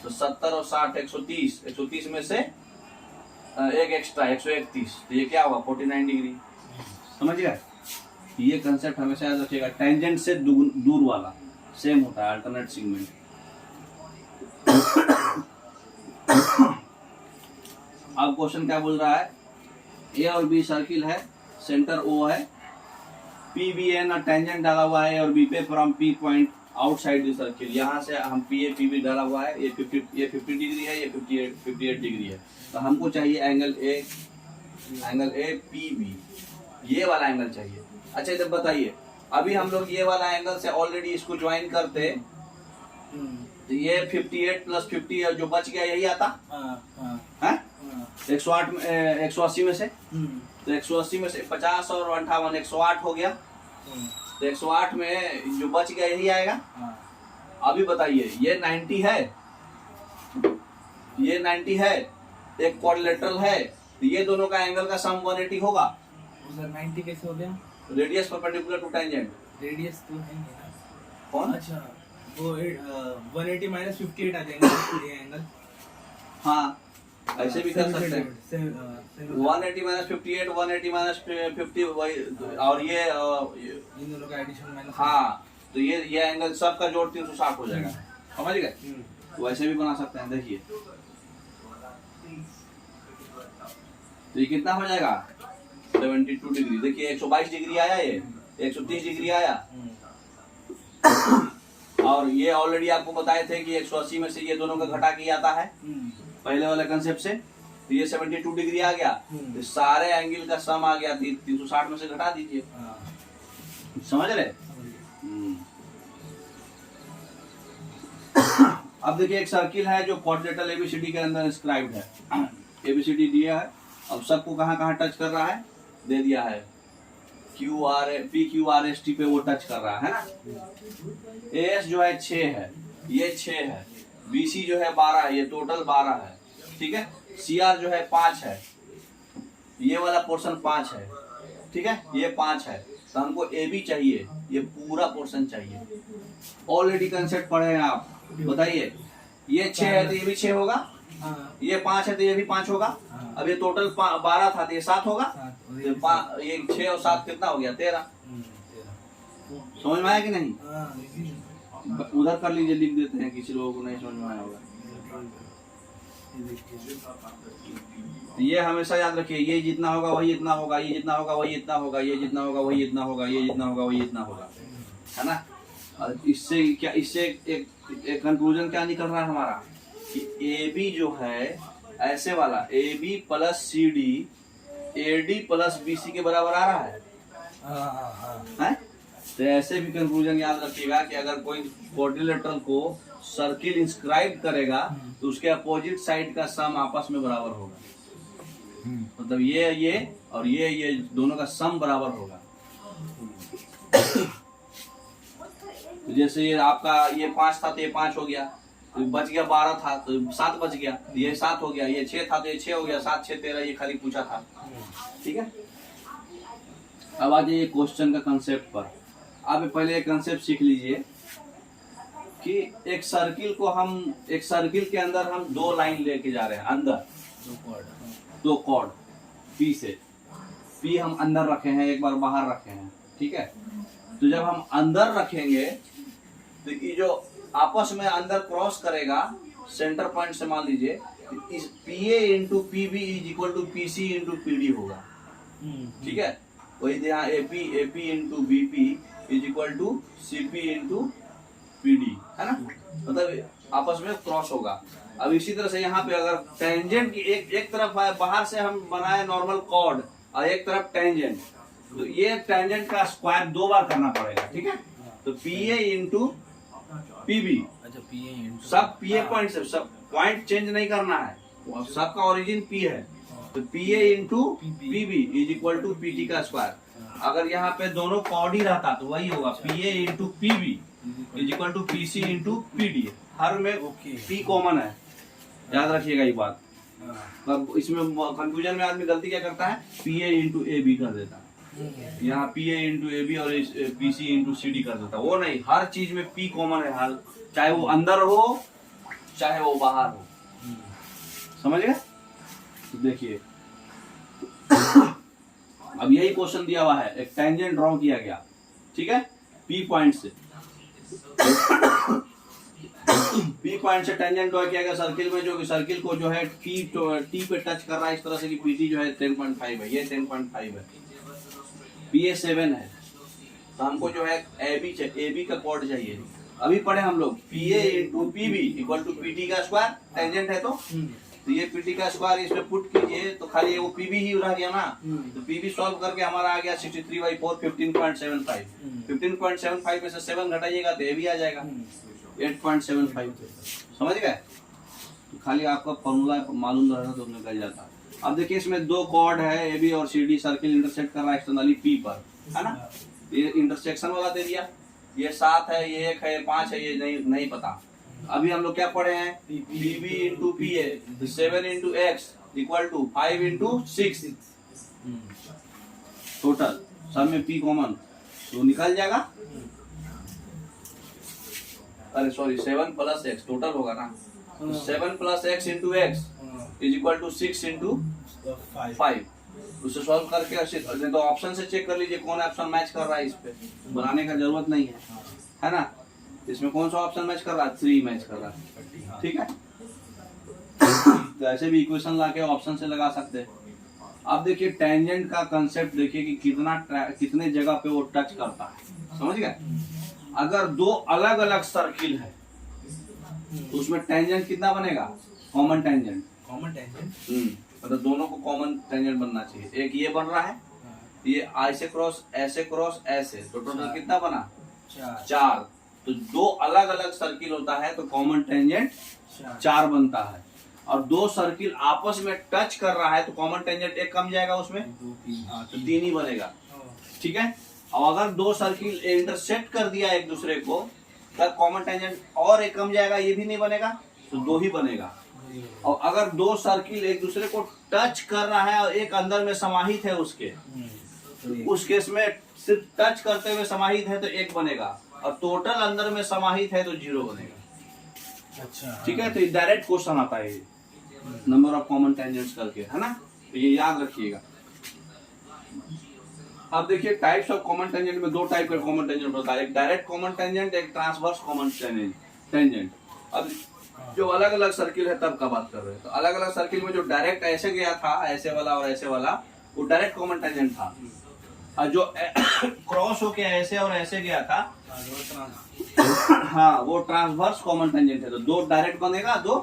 तो 70 और 60 130, 130 में से एक एक्स्ट्रा 131, तो ये क्या होगा 49 डिग्री। समझ गए? ये कंसेप्ट हमेशा याद रखिएगा, टेंजेंट से दूर वाला सेम होता है, अल्टरनेट सेगमेंट। अब क्वेश्चन क्या बोल रहा है, ए और बी सर्किल है, सेंटर ओ है, पी बी एन और टेंजेंट डाला हुआ है और बी पे from P point outside the circle. यहाँ से हम पी ए पी बी डाला हुआ है, ये 50 डिग्री है, ये 58 डिग्री है। तो हमको चाहिए एंगल ए पी बी, ये वाला एंगल चाहिए। अच्छा इधर बताइए, अभी हम लोग ये वाला एंगल से ऑलरेडी इसको ज्वाइन करते तो ये 58 प्लस 50 जो बच गया यही आता है 108 में 180 में से, तो 180 में से 50 और 58 108 हो गया, तो 108 में जो बच गया यही आएगा। अभी बताइए ये 90 है, ये 90 है, एक क्वाड्रिलेटरल है, तो ये दोनों का एंगल का सम 180 होगा। 90 कैसे हो गया? Radius perpendicular to tangent. Radius तो है नहीं ना। कौन? अच्छा वो 180 माइनस 58 आ जाएगा ये एंगल। हाँ ऐसे भी कर सकते हैं, 180 माइनस 58, 180 माइनस 50 वही, और ये इन दोनों का एडिशन माइनस। हाँ तो ये एंगल सबका जोड़ 360 हो जाएगा। समझ गए? वैसे भी बना सकते हैं। देखिए तो ये कितना हो जाएगा 72 डिग्री। देखिए 122 डिग्री आया, ये 130 डिग्री आया, और ये ऑलरेडी आपको बताए थे कि 180 में से ये दोनों का घटा के आता है पहले वाले कंसेप्ट से, तो ये 72 डिग्री आ गया, तो सारे एंगल का सम आ गया, 360 में से घटा दीजिए। समझ रहे? अब देखिए एक सर्किल है जो क्वाड्रिलेटरल एबीसीडी के अंदर इंस्क्राइब्ड है, एबीसीडी दिया है। अब सबको कहाँ कहाँ टच कर रहा है दे दिया है, P Q R S T पे वो टच कर रहा है ना। एस जो है 6 है, ये 6 है, बीसी जो है 12 है, ये टोटल 12 है, ठीक है। सी आर जो है 5 है, ये वाला पोर्शन 5 है, ठीक है, ये 5 है। तो हमको ए बी चाहिए, ये पूरा पोर्शन चाहिए। ऑलरेडी कंसेप्ट पढ़े हैं आप, बताइए। ये 6 है तो ये भी 6 होगा, ये 5 है तो ये भी 5 होगा। अब ये टोटल 12 था तो ये 7 होगा, तो ये 6 और 7 कितना हो गया 13। समझ में आया कि नहीं? उधर कर लीजिए, लिख देते हैं, किसी लोगों को नहीं समझ में आया होगा। ये हमेशा याद रखिए, ये जितना होगा वही इतना होगा, ये जितना होगा वही इतना होगा, ये जितना होगा वही इतना होगा, ये जितना होगा वही इतना होगा, है ना। और इससे क्या, इससे एक कंक्लूजन क्या निकल रहा है हमारा कि ए बी जो है ऐसे वाला, A B plus C D A D plus B C के बराबर आ रहा है। तो ऐसे भी कंक्लूजन याद रखिएगा कि अगर कोई क्वाड्रिलेटरल को सर्किल इंस्क्राइब करेगा तो उसके अपोजिट साइड का सम आपस में बराबर होगा। मतलब ये और ये दोनों का सम बराबर होगा। तो जैसे ये आपका ये 5 था तो ये 5 हो गया, तो बच गया 12 था तो 7 बच गया, ये 7 हो गया, ये 6 था तो ये 6 हो गया, 7 6 13, ये खाली पूछा था, ठीक है। अब आ जाइए क्वेश्चन का कंसेप्ट पर। आप पहले एक कंसेप्ट सीख लीजिए कि एक सर्किल के अंदर हम 2 लाइन लेके जा रहे हैं, अंदर 2 कॉर्ड पी से, पी हम अंदर रखे हैं, एक बार बाहर रखे हैं, ठीक है। तो जब हम अंदर रखेंगे तो ये जो आपस में अंदर क्रॉस करेगा सेंटर पॉइंट से, मान लीजिए इस P A into P B is equal to P C into P D होगा, ठीक है। वही यहाँ A P into B P is equal to C P into P D, है ना। मतलब आपस में क्रॉस होगा। अब इसी तरह से यहाँ पे अगर टेंजेंट की एक तरफ बाहर से हम बनाए नॉर्मल कॉर्ड और एक तरफ टेंजेंट, तो ये टेंजेंट का स्क्वायर 2 बार करना पड़ेगा, ठीक है। तो P A into P B, सब पी ए पॉइंट से, सब पॉइंट चेंज नहीं करना है, सबका ओरिजिन पी है। तो P A into P B is equal to P T का स्क्वायर। अगर यहाँ पे दोनों कॉर्ड ही रहता तो वही होगा, P A into P B is equal to PC into PD. हर में ओके। पी कॉमन है, याद रखिएगा ये बात। हाँ। अब इसमें कंफ्यूजन में आदमी गलती क्या करता है, P A into A B कर देता है, यहाँ P A into A B और P C into C D कर देता है। वो नहीं, हर चीज में पी कॉमन है, हर चाहे वो अंदर हो चाहे वो बाहर हो, समझ गए। तो देखिए अब यही क्वेश्चन दिया हुआ है, एक टेंजेंट ड्रॉ किया गया, ठीक है, पी पॉइंट से पी पॉइंट से टेंजेंट ड्रॉ किया गया सर्किल में, जो सर्किल को जो है टी पे टच कर रहा है इस तरह से कि पीटी जो है 10.5 है, ये 10.5 है, पीए 7 है, तो हमको जो है ए बी का कोड चाहिए। अभी पढ़े हम लोग PA into PB equal to PT का स्क्वायर, टेंजेंट है तो ये पीटी का स्क्वायर इसमें पुट कीजिए तो खाली वो पीबी ही रह गया ना, तो पीबी सॉल्व करके हमारा आ गया 63/4 15.75। 15.75 में से 7 घटाइएगा तो ये भी आ जाएगा 8.75, समझ गए। तो खाली आपका फॉर्मूला मालूम रहना तो निकल जाता है। अब देखिए इसमें दो कॉर्ड है ए बी और सी डी, सर्किल इंटरसेक्ट कर रहा है एक्सटर्नली पी पर, है ना, ये इंटरसेक्शन वाला दे दिया, ये 7 है, ये 1 है, ये 5 है, ये नहीं पता। अभी हम लोग क्या पढ़े हैं, PB into P A 7 into X equal to 5 into 6 total, सब में पी कॉमन तो निकल जाएगा। अरे सॉरी 7 प्लस एक्स टोटल होगा ना, तो 7 plus X into X is equal to 6 into 5। उसे सॉल्व करके तो ऑप्शन से चेक कर लीजिए कौन ऑप्शन मैच कर रहा है, इस पे बनाने का जरूरत नहीं है ना। इसमें कौन सा ऑप्शन मैच कर रहा है, 3 मैच कर रहा है, ठीक है। तो ऐसे भी इक्वेशन लाके ऑप्शन से लगा सकते हैं। अब देखिए टेंजेंट का कंसेप्ट देखिए कि कितने जगह पे वो टच करता है, समझ गए। अगर दो अलग अलग सर्किल है तो उसमें टेंजेंट कितना बनेगा, कॉमन टेंजेंट। मतलब दोनों को कॉमन टेंजेंट बनना चाहिए। एक ये बन रहा है, ये ऐसे क्रॉस ऐसे, तो टोटल कितना बना 4। तो दो अलग अलग सर्किल होता है तो कॉमन टेंजेंट 4 बनता है, और दो सर्किल आपस में टच कर रहा है तो कॉमन टेंजेंट एक कम जाएगा उसमें, तो 3 ही बनेगा, ठीक है। और अगर दो सर्किल इंटरसेक्ट कर दिया एक दूसरे को तब कॉमन टेंजेंट और एक कम जाएगा, ये भी नहीं बनेगा, तो 2 ही बनेगा। और अगर दो सर्किल एक दूसरे को टच कर रहा है और एक अंदर में समाहित है उसके, उस केस में सिर्फ टच करते हुए समाहित है तो 1 बनेगा, और टोटल अंदर में समाहित है तो 0 बनेगा। अच्छा, ठीक है। तो डायरेक्ट क्वेश्चन आता है नंबर ऑफ कॉमन टेंजेंट्स करके, है ना, तो ये याद रखिएगा। अब देखिए टाइप्स ऑफ कॉमन टेंजेंट में 2 टाइप का कॉमन टेंजेंट होता है, एक डायरेक्ट कॉमन टेंजेंट, एक ट्रांसवर्स कॉमन टेंजेंट। अब जो अलग अलग सर्किल है तब का बात कर रहे हैं, तो अलग अलग सर्किल में जो डायरेक्ट ऐसे गया था, ऐसे वाला और ऐसे वाला, वो डायरेक्ट कॉमन टेंजेंट था, और जो क्रॉस होके ऐसे और ऐसे गया था हाँ वो ट्रांसवर्स कॉमन टेंजेंट है। तो 2 डायरेक्ट बनेगा, 2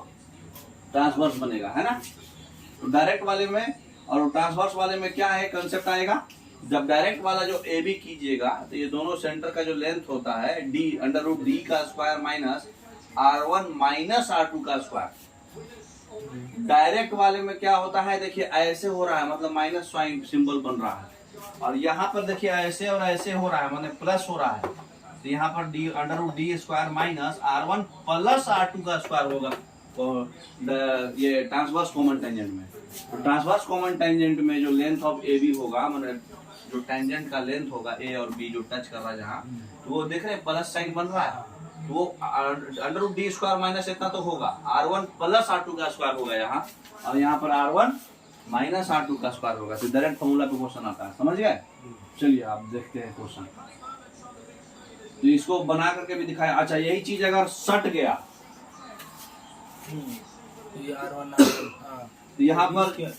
ट्रांसवर्स बनेगा, है ना। तो डायरेक्ट वाले में और ट्रांसवर्स वाले में क्या है कंसेप्ट आएगा, जब डायरेक्ट वाला जो ए बी कीजिएगा तो ये दोनों सेंटर का जो लेंथ होता है डी √d का square minus r1 minus r2 का स्क्वायर। डायरेक्ट वाले में क्या होता है, देखिए ऐसे हो रहा है, मतलब माइनस साइन सिंबल बन रहा है, और यहाँ पर देखिए ऐसे और ऐसे हो रहा है, मतलब प्लस हो रहा है, तो यहाँ पर √d square minus r1 plus r2 का स्क्वायर होगा। तो ये ट्रांसवर्स कॉमन टेंजेंट में, तो ट्रांसवर्स कॉमन टेंजेंट में जो लेंथ ऑफ ए बी होगा, मतलब जो टेंजेंट का लेंथ होगा ए और बी जो टच कर रहा है जहाँ, तो वो देख रहे हैं प्लस साइन बन रहा है, तो वो √d स्क्वायर माइनस इतना तो होगा, r1 प्लस r2 का स्क्वायर होगा यहाँ, और यहाँ पर r1 माइनस r2 का स्क्वायर होगा। तो डायरेक्ट फॉर्मूला पे क्वेश्चन आता है, समझ गए। चलिए आप देखते हैं क्वेश्चन, तो इसको बना करके भी दिखाया। अच्छा यही चीज अगर सट गया तो यहाँ पर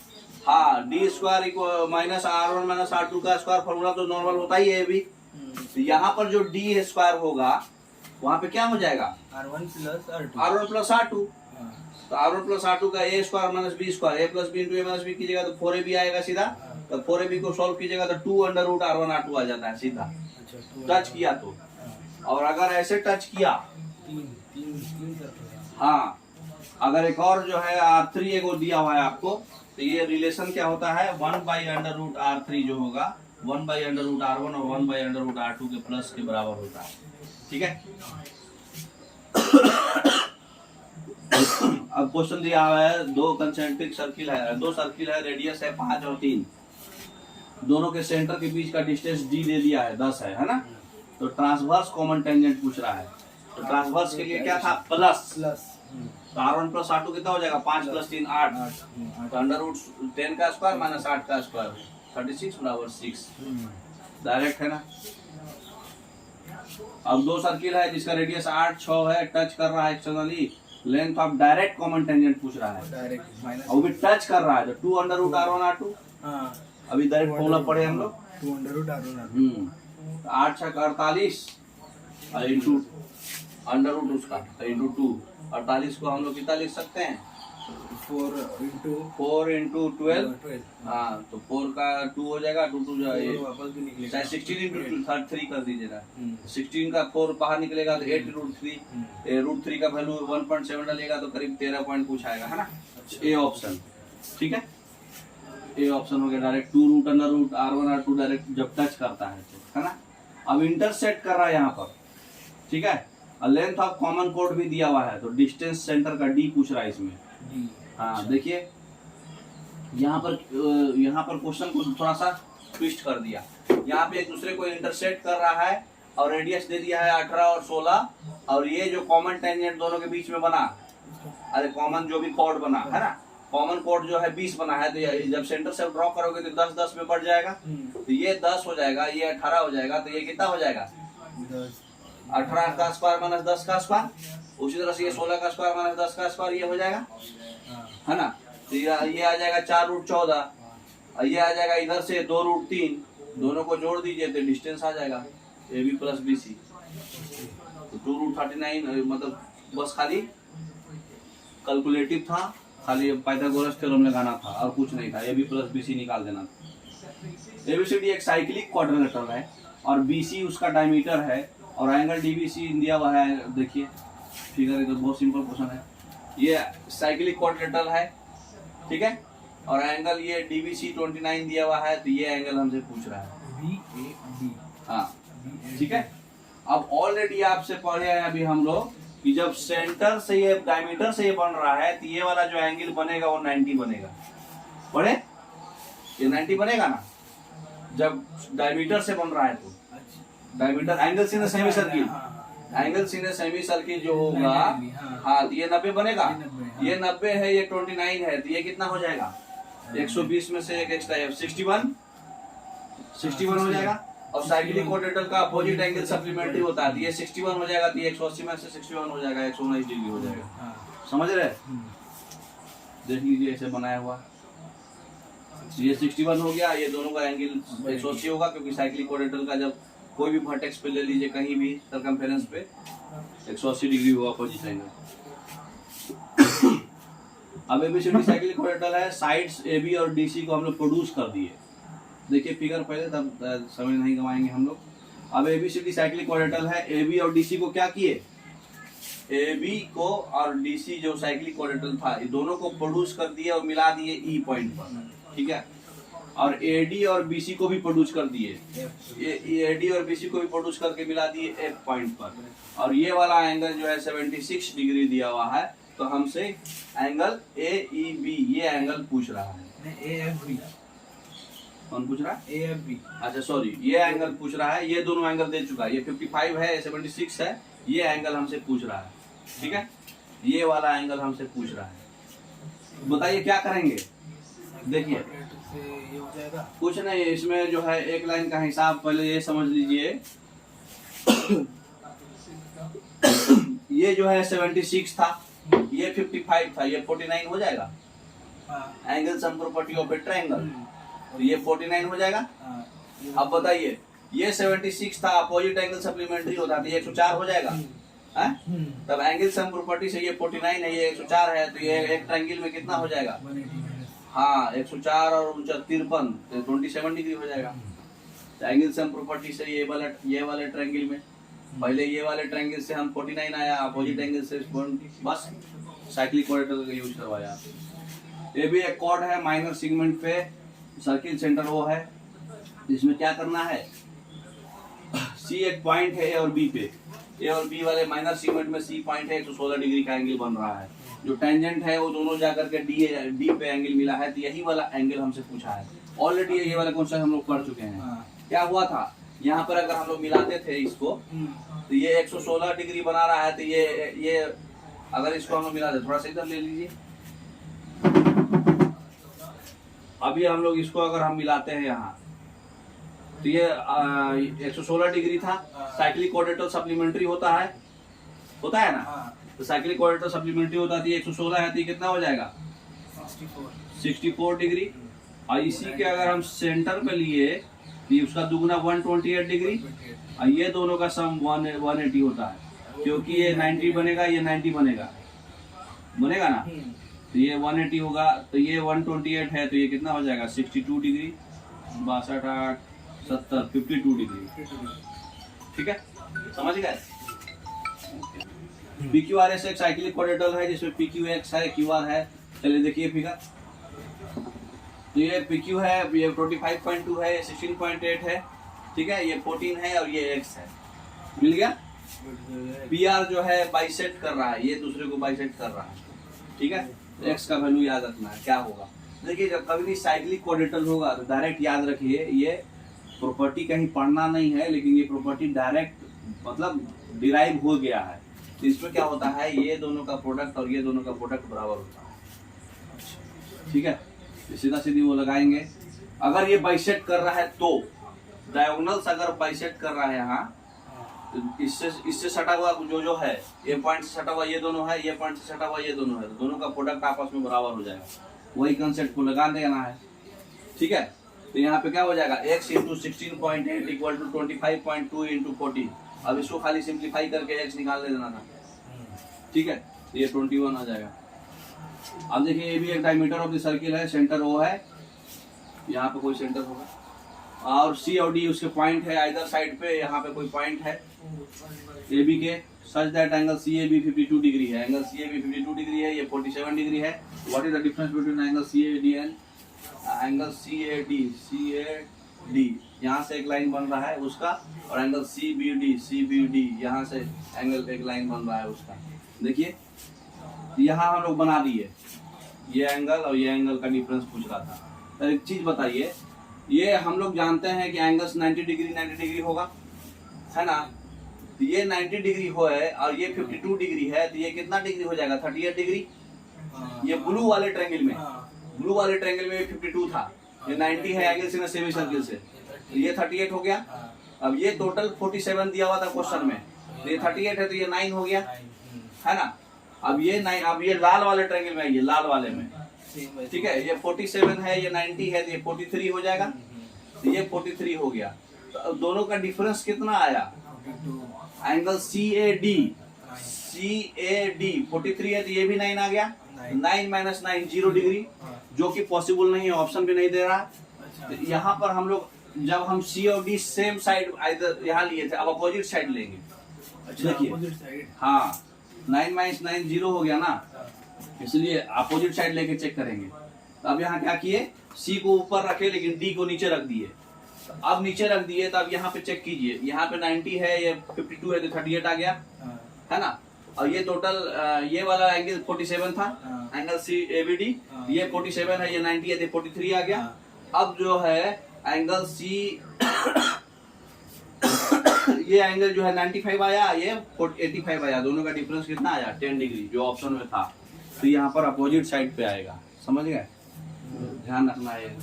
हाँ D square minus r1 minus r2 का स्क्वायर फॉर्मूला तो नॉर्मल होता ही है भी। तो यहाँ पर जो डी स्क्वायर होगा वहाँ पे क्या हो जाएगा, r1 प्लस r2। तो r1 प्लस r2 का a square minus b square, a plus b into a minus b कीजिएगा तो 4ab आएगा सीधा, तो 4ab को सॉल्व कीजिएगा तो 2√r1 r2 आ जाता है सीधा, टच किया तो। और अगर ऐसे टच किया, हाँ अगर एक और जो है r3 एगो दिया हुआ है आपको, तो ये रिलेशन क्या होता है, 1/√r3 जो होगा 1/√r1 और 1/√r2 के प्लस के बराबर होता है, ठीक है। अब क्वेश्चन दिया हुआ है दो कंसेंट्रिक सर्किल है, दो सर्किल है, रेडियस है 5 और 3, दोनों के सेंटर के बीच का डिस्टेंस डी दे दिया है 10 है ना। तो ट्रांसवर्स कॉमन टेंजेंट पूछ रहा है, तो ट्रांसवर्स के लिए क्या था प्लस, तो R1 प्लस R2 कितना हो जाएगा 5 प्लस 3 8, तो अंडर रूट 10 का स्क्वायर माइनस 8 का स्क्वायर 36 बराबर 6, डायरेक्ट है ना। अब दो सर्किल है जिसका रेडियस 8 6 है, टच कर रहा है externally, length of direct common tangent पूछ रहा है, डायरेक्ट माइनस और भी टच कर रहा है, तो 2 अंडर रूट R1 R2, हाँ अभी डायरेक्ट फॉर्मूला पढ़े हम लोग, 2 under root R1 8 6 48 into under root उसका इंटू 2, 48 को हम लोग कितना लिख सकते हैं 4 इंटू 12, हाँ तो 4 का 2 हो जाएगा, 2 2 वापस भी निकलेगा, चाहे 16 इंटू 3 कर दीजिएगा, 16 का 4 बाहर निकलेगा तो 8 रूट 3, रूट 3 का वैल्यू 1.7 डालिएगा तो करीब 13 पॉइंट कुछ आएगा है ना, ए ऑप्शन। ठीक है, ए ऑप्शन हो गया direct, 2 root under root R1 R2 direct जब टच करता है ना। अब इंटरसेक्ट कर रहा है यहाँ पर, ठीक है, और लेंथ ऑफ कॉमन कोड भी दिया हुआ है, तो डिस्टेंस सेंटर का डी पूछ रहा है इसमें। हाँ देखिए यहाँ पर क्वेश्चन को थोड़ा सा ट्विस्ट कर दिया, यहाँ पे एक दूसरे को इंटरसेक्ट कर रहा है और रेडियस दे दिया है 18 और 16, और ये जो कॉमन टेंजेंट दोनों के बीच में बना, अरे कॉमन जो भी कोड बना है ना, कॉमन कोड जो है 20 बना है, तो जब सेंटर से ड्रॉ करोगे तो 10 10 में बढ़ जाएगा, तो ये 10 हो जाएगा, ये 18 हो जाएगा, तो ये कितना हो जाएगा 18 का स्क्वायर माइनस 10 का स्क्वायर, उसी तरह से ये 16 का स्क्वायर माइनस 10 का स्क्वायर ये हो जाएगा है ना। तो ये आ जाएगा 4 रूट 14, और ये आ जाएगा इधर से 2 रूट 3, दोनों को जोड़ दीजिए तो डिस्टेंस आ जाएगा A B plus B C, तो 2 रूट 39, मतलब बस खाली कैलकुलेटिव था, खाली पाइथागोरस थ्योरम लगाना था और कुछ नहीं था, A B plus B C निकाल देना था। एबीसीडी एक साइक्लिक क्वाड्रिलेटरल है और बीसी उसका डायमीटर है, और एंगल डीबीसी दिया हुआ है, देखिए फिगर, तो बहुत सिंपल क्वेश्चन है, ये साइक्लिक क्वाड्रिलेटरल है, ठीक है, और एंगल ये डीबीसी 29 दिया हुआ है, तो ये एंगल हमसे पूछ रहा है BAB, हाँ ठीक है। अब ऑलरेडी आपसे पढ़े हैं अभी हम लोग कि जब सेंटर से ये डायमीटर से ये बन रहा है, तो ये वाला जो एंगल बनेगा वो 90 बनेगा, पढ़े ये 90 बनेगा ना, जब डायमीटर से बन रहा है, तो diameter angle sin semi circle, angle sin semi circle जो होगा, हाँ तो ये 90 बनेगा, ये 90 है, ये 29 है, तो ये कितना हो जाएगा 120 में से एक एक्स्ट्रा 61 हो जाएगा, और साइक्लिक क्वाड्रिलेटरल का अपोजिट एंगल सप्लीमेंट्री होता है, तो ये 61 हो जाएगा, तो ये 180 में से 61 हो जाएगा, 119 डिग्री हो जाएगा, समझ रहे, देख लीजिए ऐसे बनाया हुआ, ये 61 हो गया, ये दोनों का एंगल 180 होगा, क्योंकि साइक्लिक क्वाड्रिलेटरल का जब कोई भी वर्टेक्स पे ले लीजिए कहीं भी सर्कमफेरेंस पे 180 डिग्री होगा अपोजिट एंगल। अब एबीसीडी साइक्लिक क्वाड्रिलेटरल है, साइड्स एबी और डीसी को हम लोग प्रोड्यूस कर दिए, देखिए फिगर पहले, तब समय नहीं गवाएंगे हम लोग। अब एबीसीडी साइक्लिक क्वाड्रिलेटरल है, एबी और डीसी को क्या किए, एबी को और डीसी जो साइक्लिक क्वाड्रिलेटरल था, ये दोनों को प्रोड्यूस कर दिए और मिला दिए ई पॉइंट पर, ठीक है, और एडी और बीसी को भी प्रोड्यूस कर दिए, एडी और बीसी को भी प्रोड्यूस करके मिला दिए एफ पॉइंट पर, और ये वाला एंगल जो है 76 डिग्री दिया हुआ है, तो हमसे एंगल AEB ये एंगल पूछ रहा है, AFB, कौन पूछ रहा है AFB, अच्छा सॉरी, ये एंगल पूछ रहा है, ये दोनों एंगल दे चुका है, ये 55 है, 76 है, ये एंगल हमसे पूछ रहा है, ठीक है, ये वाला एंगल हमसे पूछ रहा है, बताइए क्या करेंगे, देखिए ये हो जाएगा कुछ नहीं, इसमें जो है एक लाइन का हिसाब पहले ये समझ लीजिए, ये जो है 76 था, ये 55 था, ये 49 हो जाएगा, angle sum property of A triangle, तो ये 49 हो जाएगा। अब बताइए ये 76 था, अपोजिट एंगल सप्लीमेंट्री होता है, तो ये 104 हो जाएगा, हैं? तब एंगल सम प्रॉपर्टी से ये 49 है, ये 104 है, तो ये एक ट्रायंगल में कितना हो जाएगा, हाँ 104 और 53, 27 डिग्री हो जाएगा। एंगल सम प्रॉपर्टी से ये वाले ट्रायंगल में, पहले ये वाले ट्रायंगल से हम 49 आया, अपोजिट एंगल से बस साइक्लिक क्वाड्रिलेटरल का यूज करवाया। ये भी एक कॉर्ड है माइनर सेगमेंट पे, सर्किल सेंटर वो है, इसमें क्या करना है, सी एक पॉइंट है ए और बी पे, ए और बी वाले माइनर सेगमेंट में सी पॉइंट है, 116 डिग्री का एंगल बन रहा है। जो टेंजेंट है वो दोनों जाकर के डी पे एंगल मिला है, तो यही वाला एंगल हमसे पूछा है। ऑलरेडी ये वाला क्वेश्चन हम लोग कर चुके हैं। क्या हुआ था यहाँ पर, अगर हम लोग मिलाते थे इसको तो ये 116 डिग्री बना रहा है, तो ये अगर इसको हम लोग मिला दे, थोड़ा सा इधर ले लीजिए। अभी हम लोग इसको अगर हम मिलाते हैं यहाँ तो ये 116 डिग्री था। साइक्लिक क्वाड्रेटल सप्लीमेंट्री होता है ना, तो साइक्लिक क्वाड्रेटल सप्लीमेंट्री होता है, 116 है तो ये कितना हो जाएगा 64 डिग्री। और इसी के अगर हम सेंटर पे लिए तो उसका दुगुना 128 डिग्री, और ये दोनों का सम 180 होता है, क्योंकि ये 90 बनेगा, ये 90 बनेगा ना, तो ये 180 होगा, तो ये 128 है, तो ये कितना हो जाएगा 62 डिग्री, 62 8 70 52 डिग्री। ठीक है, समझ गए। PQRS एक साइक्लिक क्वाड्रेटल है जिसमें PQX है, QR है। चलिए देखिए फिगर, तो ये PQ है, ये 25.2 है, ये 16.8 है, ठीक है, ये 14 है और ये X है, मिल गया। PR जो है बाइसेक्ट कर रहा है, ये दूसरे को बाइसेक्ट कर रहा है, ठीक है। तो X का वैल्यू याद रखना है, क्या होगा। देखिए जब कभी भी साइक्लिक क्वाड्रेटल होगा तो डायरेक्ट याद रखिए, ये प्रॉपर्टी कहीं पढ़ना नहीं है, लेकिन ये प्रॉपर्टी डायरेक्ट मतलब डिराइव हो गया है। तो इसमें क्या होता है, ये दोनों का प्रोडक्ट और ये दोनों का प्रोडक्ट बराबर होता है, ठीक है। सीधा सीधी वो लगाएंगे। अगर ये बाइसेक्ट कर रहा है तो डायगोनल्स अगर बाइसेक्ट कर रहा है यहाँ, तो इससे सटा हुआ जो है, ये पॉइंट से सटा हुआ ये दोनों है, ये पॉइंट से सटा हुआ ये दोनों है, तो दोनों का प्रोडक्ट आपस में बराबर हो जाएगा। वही कंसेप्ट को लगा देना है, ठीक है। तो यहाँ पे क्या हो जाएगा, x into 16.8 equal to 25.2 into 14। अब इसको खाली सिंप्लीफाई करके x निकाल देना था, ठीक है, ये 21 आ जाएगा। अब देखिए ये भी एक डायमीटर ऑफ द सर्किल है, सेंटर O है, यहाँ पे कोई सेंटर होगा, और C और D उसके पॉइंट है इधर साइड पे, यहाँ पे कोई पॉइंट है AB के, such that angle CAB 52 degree है। एंगल CAB 52 डिग्री है, ये 47 डिग्री है। What is the difference between angle CAD and angle CAD? यहाँ से एक लाइन बन रहा है उसका, और एंगल CBD यहाँ से एंगल एक लाइन बन रहा है उसका। देखिए यहाँ हम लोग बना दिए, ये एंगल और ये एंगल का डिफरेंस पूछ रहा था। तो एक चीज बताइए, ये हम लोग जानते हैं कि एंगल्स 90 डिग्री होगा, है ना। तो ये 90 डिग्री हो है और ये 52 डिग्री है, तो ये कितना डिग्री हो जाएगा 38 डिग्री। ये ब्लू वाले ट्रायंगल में 52 था, ये 90 है एंगल से सेमी सर्किल से, तो ये 38 हो गया। अब ये टोटल 47 दिया हुआ था क्वेश्चन में, तो ये 38 है, तो ये 9 हो गया, है ना। अब ये 9, अब ये लाल वाले ट्रायंगल में, ये लाल वाले में, ठीक है, ये 47 है, ये 90 है, तो ये 43 हो जाएगा, तो ये 43 हो गया। तो दोनों का डिफरेंस कितना आया, एंगल CAD 43 है, तो ये भी 9 आ गया, 9 माइनस 9 0 डिग्री, जो कि पॉसिबल नहीं है, ऑप्शन भी नहीं दे रहा। तो यहाँ पर हम लोग जब हम C और D सेम साइड इधर यहाँ लिए थे, अब अपोजिट साइड लेंगे। देखिए हाँ, 9 माइनस 9 0 हो गया ना, इसलिए अपोजिट साइड लेके चेक करेंगे। तो अब यहाँ क्या किए, C को ऊपर रखे लेकिन D को नीचे रख दिए। अब नीचे रख दिए, तो अब यहाँ पे चेक कीजिए, यहाँ पे 90 है, ये 52 है, तो 38 आ गया, है ना। और ये टोटल ये वाला एंगल 47 था, एंगल CABD, ये 47 है, ये 90 है, तो 43 आ गया। अब जो है एंगल C ये एंगल जो है 95 आया, ये 85 आया, दोनों का डिफरेंस कितना आया 10 डिग्री, जो ऑप्शन में था। तो यहाँ पर अपोजिट साइड पे आएगा, समझ गए, ध्यान रखना है।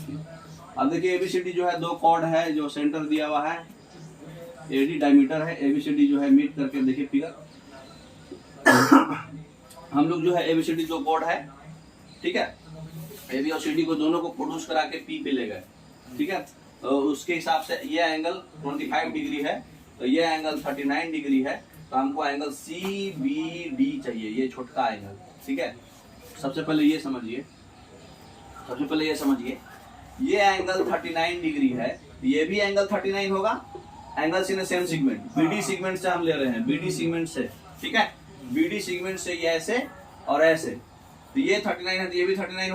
अब देखिए ABCD जो है 2 कॉर्ड है, जो सेंटर दिया हुआ है, AD डायमीटर है, ABCD जो है मीट करके देखिए फिगर। हम लोग जो है ABCD 2 कॉर्ड है, ठीक है, AB और CD को दोनों को प्रोड्यूस करा के P पे ले गए, ठीक है। तो उसके हिसाब से ये एंगल 25 डिग्री है, तो ये एंगल 39 डिग्री है, तो हमको एंगल CBD चाहिए, ये छोटा एंगल, ठीक है। सबसे पहले ये समझिए, ये एंगल 39 डिग्री है, ये भी एंगल 39 होगा, angles in same segment, BD segment से हम ले रहे हैं, BD सेगमेंट से, ठीक है, BD सेगमेंट से ये ऐसे और ऐसे, तो ये 39 है, तो ये भी 39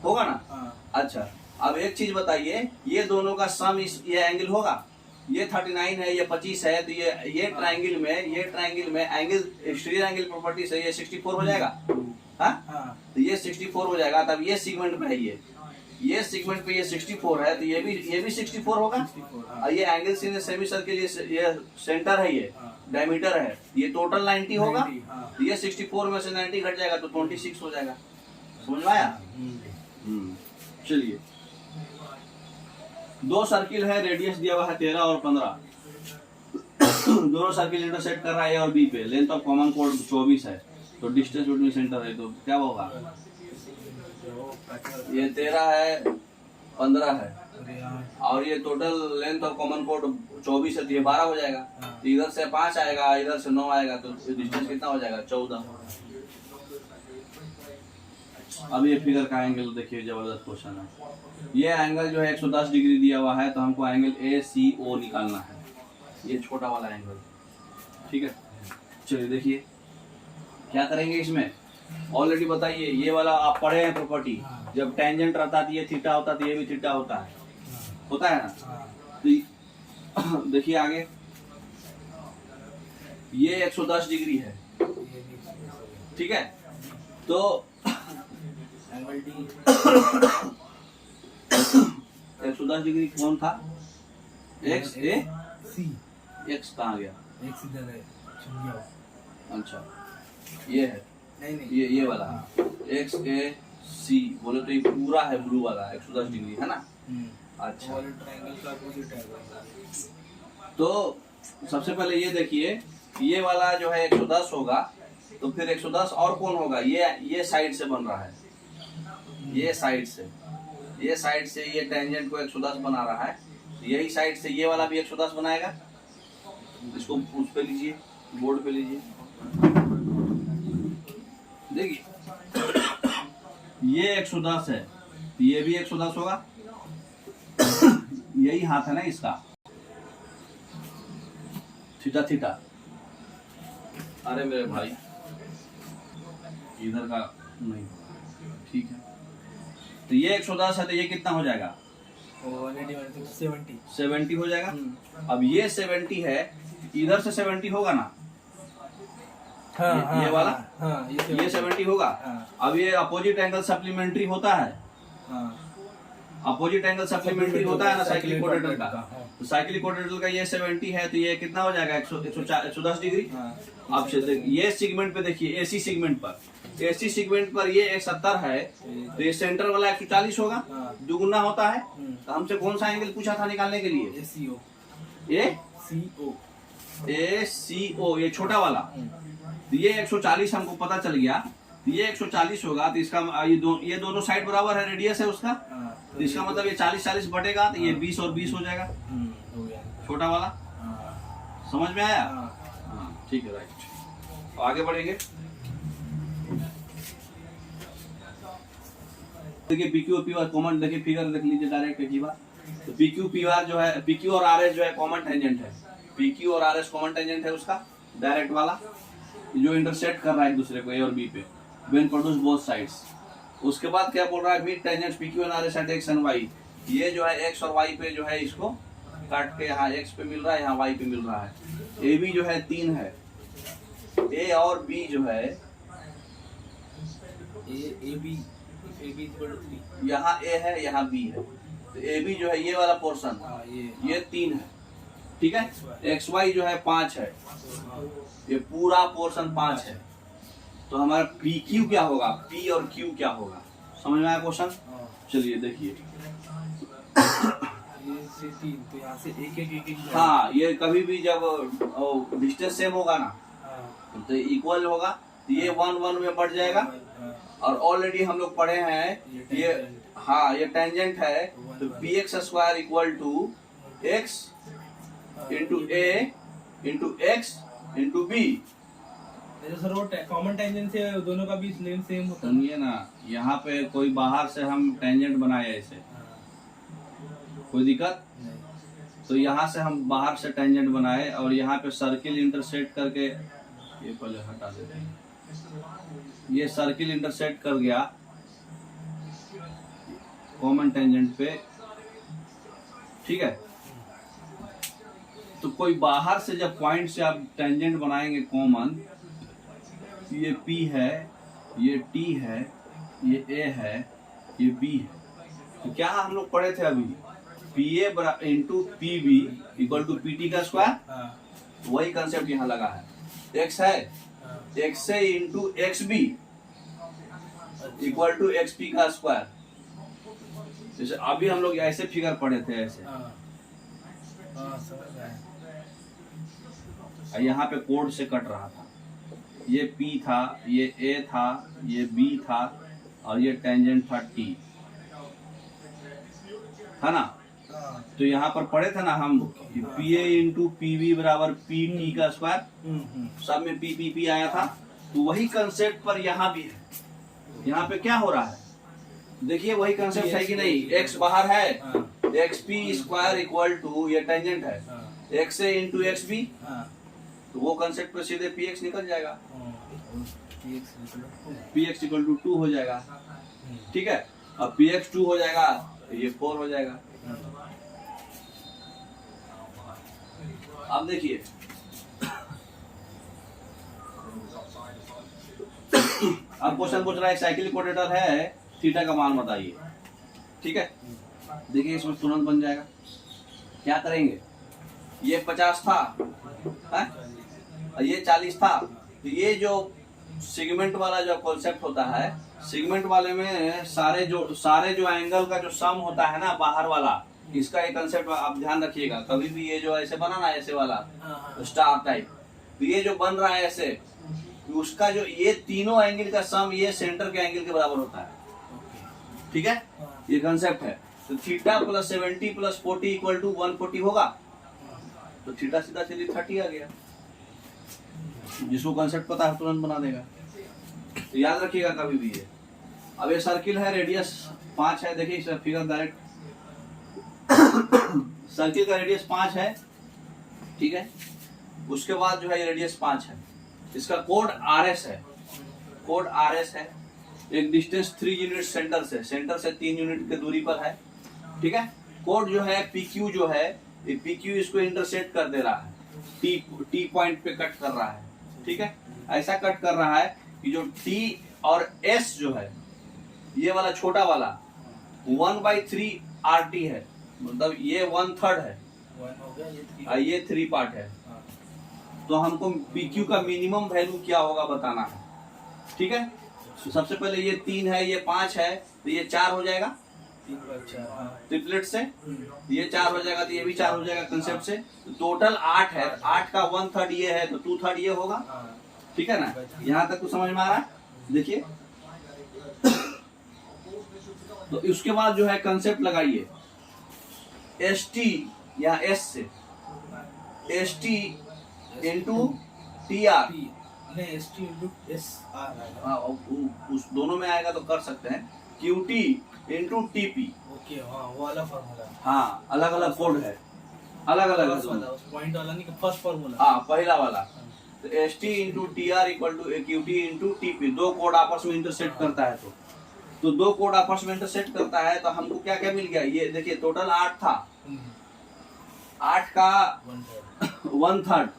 होगा ना। अच्छा, अब एक चीज बताइए, ये दोनों का सम ये एंगल होगा, ये 39 है, ये 25 है, तो ये ट्रायंगल में एंगल एक्सटीरियर एंगल प्रॉपर्टी से ये 64 हो जाएगा। हाँ, तो ये 64 हो जाएगा। तब ये सेगमेंट पे है, ये सेगमेंट पे ये 64 है, तो ये भी 64 होगा। और ये एंगल सेमी सर्कल, ये सेंटर है, ये डायमीटर है, ये टोटल 90 होगा। तो ये 64 में से 90 घट जाएगा तो 26 हो जाएगा। समझ में आया? चलिए, दो सर्किल है, रेडियस दिया हुआ है 13 और 15। दोनों सर्किल इंटरसेक्ट कर रहा है ए और बी पे। लेंथ ऑफ कॉमन कोड 24 है, तो डिस्टेंस बिटवीन सेंटर है, तो क्या होगा? ये 13 है, 15 है, और ये total length of common code 24 है, तो ये 12 हो जाएगा। तो इधर से 5 आएगा, इधर से 9 आएगा, तो डिस्टेंस कितना हो जाएगा? 14। अब ये फिगर का एंगल देखिए, जबरदस्त क्वेश्चन है। ये एंगल जो है 110 डिग्री दिया हुआ है, तो हमको एंगल ACO निकालना है, ये छोटा वाला एंगल। ठीक है, चलिए देखिए क्या करेंगे इसमें। ऑलरेडी बताइए, ये वाला आप पढ़े हैं प्रॉपर्टी, जब टेंजेंट रहता है तो ये थीटा होता है, तो ये भी थीटा होता है ना। तो देखिए आगे, ये 110 डिग्री है, ठीक है। तो 110 डिग्री कौन था? एक्स कहाँ गया? अच्छा, ये है, ये वाला XAC बोले तो ये पूरा है, ब्लू वाला 110 डिग्री है ना। अच्छा, तो सबसे पहले ये देखिए, ये वाला जो है 110 होगा, तो फिर 110 और कौन होगा? ये साइड से बन रहा है, ये साइड से ये टेंजेंट को 110 बना रहा है, यही साइड से ये वाला भी 110 बनाएगा। इसको उस पे लीजिए, बोर्ड पे लीजिए, देखिए ये 110 है, तो ये भी 110 होगा। यही हाथ है ना इसका, थीटा थीटा। अरे मेरे भाई, इधर का नहीं, ठीक है। तो ये 110 है, तो ये कितना हो जाएगा? 70 हो जाएगा। अब ये 70 है, इधर से 70 होगा ना। ये वाला ये 70 होगा। अब ये अपोजिट एंगल सप्लीमेंट्री होता है, अपोजिट एंगल सप्लीमेंट्री होता है ना साइक्लिक क्वाड्रेंटल का। तो साइक्लिक क्वाड्रेंटल का ये 70 है, तो ये कितना हो जाएगा? 110 डिग्री। अब ये सेगमेंट पे देखिए, AC सेगमेंट पर ये 170 है, तो ये सेंटर वाला 140 होगा, दुगुना होता है। तो हमसे कौन सा एंगल पूछा था निकालने के लिए? ACO, ये छोटा वाला। तो ये 140 हमको पता चल गया, तो ये 140 होगा। तो इसका ये दोनों साइड बराबर है, रेडियस है उसका, तो इसका मतलब ये 40-40 बटेगा, तो ये 20 और 20 हो जाएगा, छोटा वाला। समझ में आया? हाँ, ठीक है, राइट। तो आगे बढ़ेंगे। देखिए PQ और PR कॉमन, देखिए फिगर देख लीजिए डायरेक्ट एक ही बार। तो PQ PR जो है, PQ और RS जो है कॉमन टेंजेंट है, PQ और RS कॉमन टेंजेंट है उसका, डायरेक्ट वाला जो इंटरसेक्ट कर रहा है एक दूसरे को A और B पे, व्हेन प्रोड्यूस बोथ साइड्स। उसके बाद क्या बोल रहा है? Meet tangents PQ and RS at X and Y। ये जो है X और Y पे जो है, इसको काट के यहाँ X पे मिल रहा है, यहाँ Y पे मिल रहा है। AB जो है 3 है, A और B जो है, यहाँ A है, यहाँ B है। तो AB जो है ये वाला पोर्शन, ये 3 है, ठीक है। XY जो है 5 है, ये पूरा पोर्शन 5 है। तो हमारा PQ क्या होगा, P और Q क्या होगा? समझ में आया क्वेश्चन? चलिए देखिए, तो यहाँ से एक हाँ, ये कभी भी जब डिस्टेंस सेम होगा ना, तो इक्वल होगा, तो ये 1-1 में बढ़ जाएगा। और ऑलरेडी हम लोग पढ़े हैं ये, हाँ, ये टेंजेंट है, तो px square equal to x into a into x into b। Sir वो कॉमन टेंजेंट से दोनों का भी लेंथ सेम होता है। सुनिए ना, यहाँ पे कोई बाहर से हम टेंजेंट बनाए ऐसे, कोई दिक्कत? तो यहाँ से हम बाहर से टेंजेंट बनाए, और यहाँ पे सर्किल इंटरसेक्ट करके, ये पहले हटा देते हैं, ये सर्किल इंटरसेक्ट कर गया कॉमन टेंजेंट पे, ठीक है। तो कोई बाहर से जब पॉइंट से आप टेंजेंट बनाएंगे कॉमन, ये P है, ये T है, ये A है, ये B है, तो क्या हम लोग पढ़े थे अभी, PA into PB equal to PT का स्क्वायर। हाँ, वही कंसेप्ट यहाँ लगा है। X है, हाँ, X से into XB equal to XP का स्क्वायर। जैसे अभी हम लोग ऐसे फिगर पढ़े थे ऐसे, हाँ, हाँ, समझ गए। और यहाँ पे कोड से कट रहा था, ये P था, ये A था, ये B था, और ये टेंजेंट था T, था ना। हाँ, तो यहाँ पर पढ़े थे ना हम, PA इंटू PB बराबर PT का स्क्वायर, सब में P आया था। तो वही कंसेप्ट पर यहाँ भी है। यहाँ पे क्या हो रहा है, देखिए वही कंसेप्ट है कि नहीं, x बाहर है, हाँ, XP स्क्वायर इक्वल टू, ये टेंजेंट है, हाँ, X A इंटू XB, हाँ, तो वो कंसेप्ट पे सीधे PX निकल जाएगा, हाँ, PX इक्वल टू 2 हो जाएगा, ठीक है। अब PX 2 हो जाएगा तो ये 4 हो जाएगा। अब देखिए अब क्वेश्चन पूछ रहा है साइक्लिक कोऑर्डिनेटर है, थीटा का मान बताइए, ठीक है। देखिए इसमें तुरंत बन जाएगा। क्या करेंगे, ये 50 था है? और ये 40 था, तो ये जो सेगमेंट वाला जो कॉन्सेप्ट होता है, सेगमेंट वाले में सारे जो एंगल का जो सम होता है ना बाहर वाला, इसका एक कंसेप्ट आप ध्यान रखिएगा। कभी भी ये जो ऐसे बना ना, ऐसे वाला स्टार टाइप, तो ये जो बन रहा है ऐसे, उसका जो ये तीनों एंगल का सम ये सेंटर के एंगल के बराबर होता है, ठीक है। ये कंसेप्ट है। तो theta plus 70 plus 40 equal to 140 होगा, तो थीटा सीधा चलिए 30 आ गया। जिसको कंसेप्ट पता है तुरंत बना देगा। तो याद रखिएगा कभी भी ये। अब ये सर्किल है, रेडियस 5 है, देखिए इस फिगर डायरेक्ट सर्किल का रेडियस 5 है, ठीक है। उसके बाद जो है ये रेडियस 5 है, इसका कोड RS है, कोड RS है। एक डिस्टेंस 3 यूनिट सेंटर से 3 यूनिट की दूरी पर है, ठीक है। कोड जो है PQ जो है, ये PQ इसको इंटरसेक्ट कर दे रहा है, T पॉइंट पे कट कर रहा है, ठीक है। ऐसा कट कर रहा है कि जो T और S जो है, ये वाला छोटा वाला 1/3 RT है, मतलब ये 1/3 है, और ये 3 पार्ट है। तो हमको PQ का मिनिमम वैल्यू क्या होगा बताना है, ठीक है। तो सबसे पहले ये 3 है, ये 5 है, तो ये 4 हो जाएगा ट्रिपलेट से, ये 4 हो जाएगा, तो ये भी 4 हो जाएगा कंसेप्ट से। तो टोटल 8 है, 8 का 1/3 ये है, तो 2/3 ये होगा, ठीक है ना। यहाँ तक तो समझ में आ रहा है। देखिए तो उसके बाद जो है कंसेप्ट लगाइए, ST या S से, ST इंटू TR, उस दोनों में आएगा तो कर सकते हैं, QT इंटू TP। वो वाला फॉर्मूला। हाँ, अलग अलग कोड है, अलग अलग पॉइंट वाला नहीं, फर्स्ट फॉर्मूला। हाँ, पहला वाला। तो ST into TR equal to QT into TP, दो कोड आपस में इंटरसेक्ट करता है। तो दो कोड आपस में इंटरसेक्ट करता है, तो हमको क्या क्या मिल गया, ये देखिए टोटल 8 था, 8 का 1/3,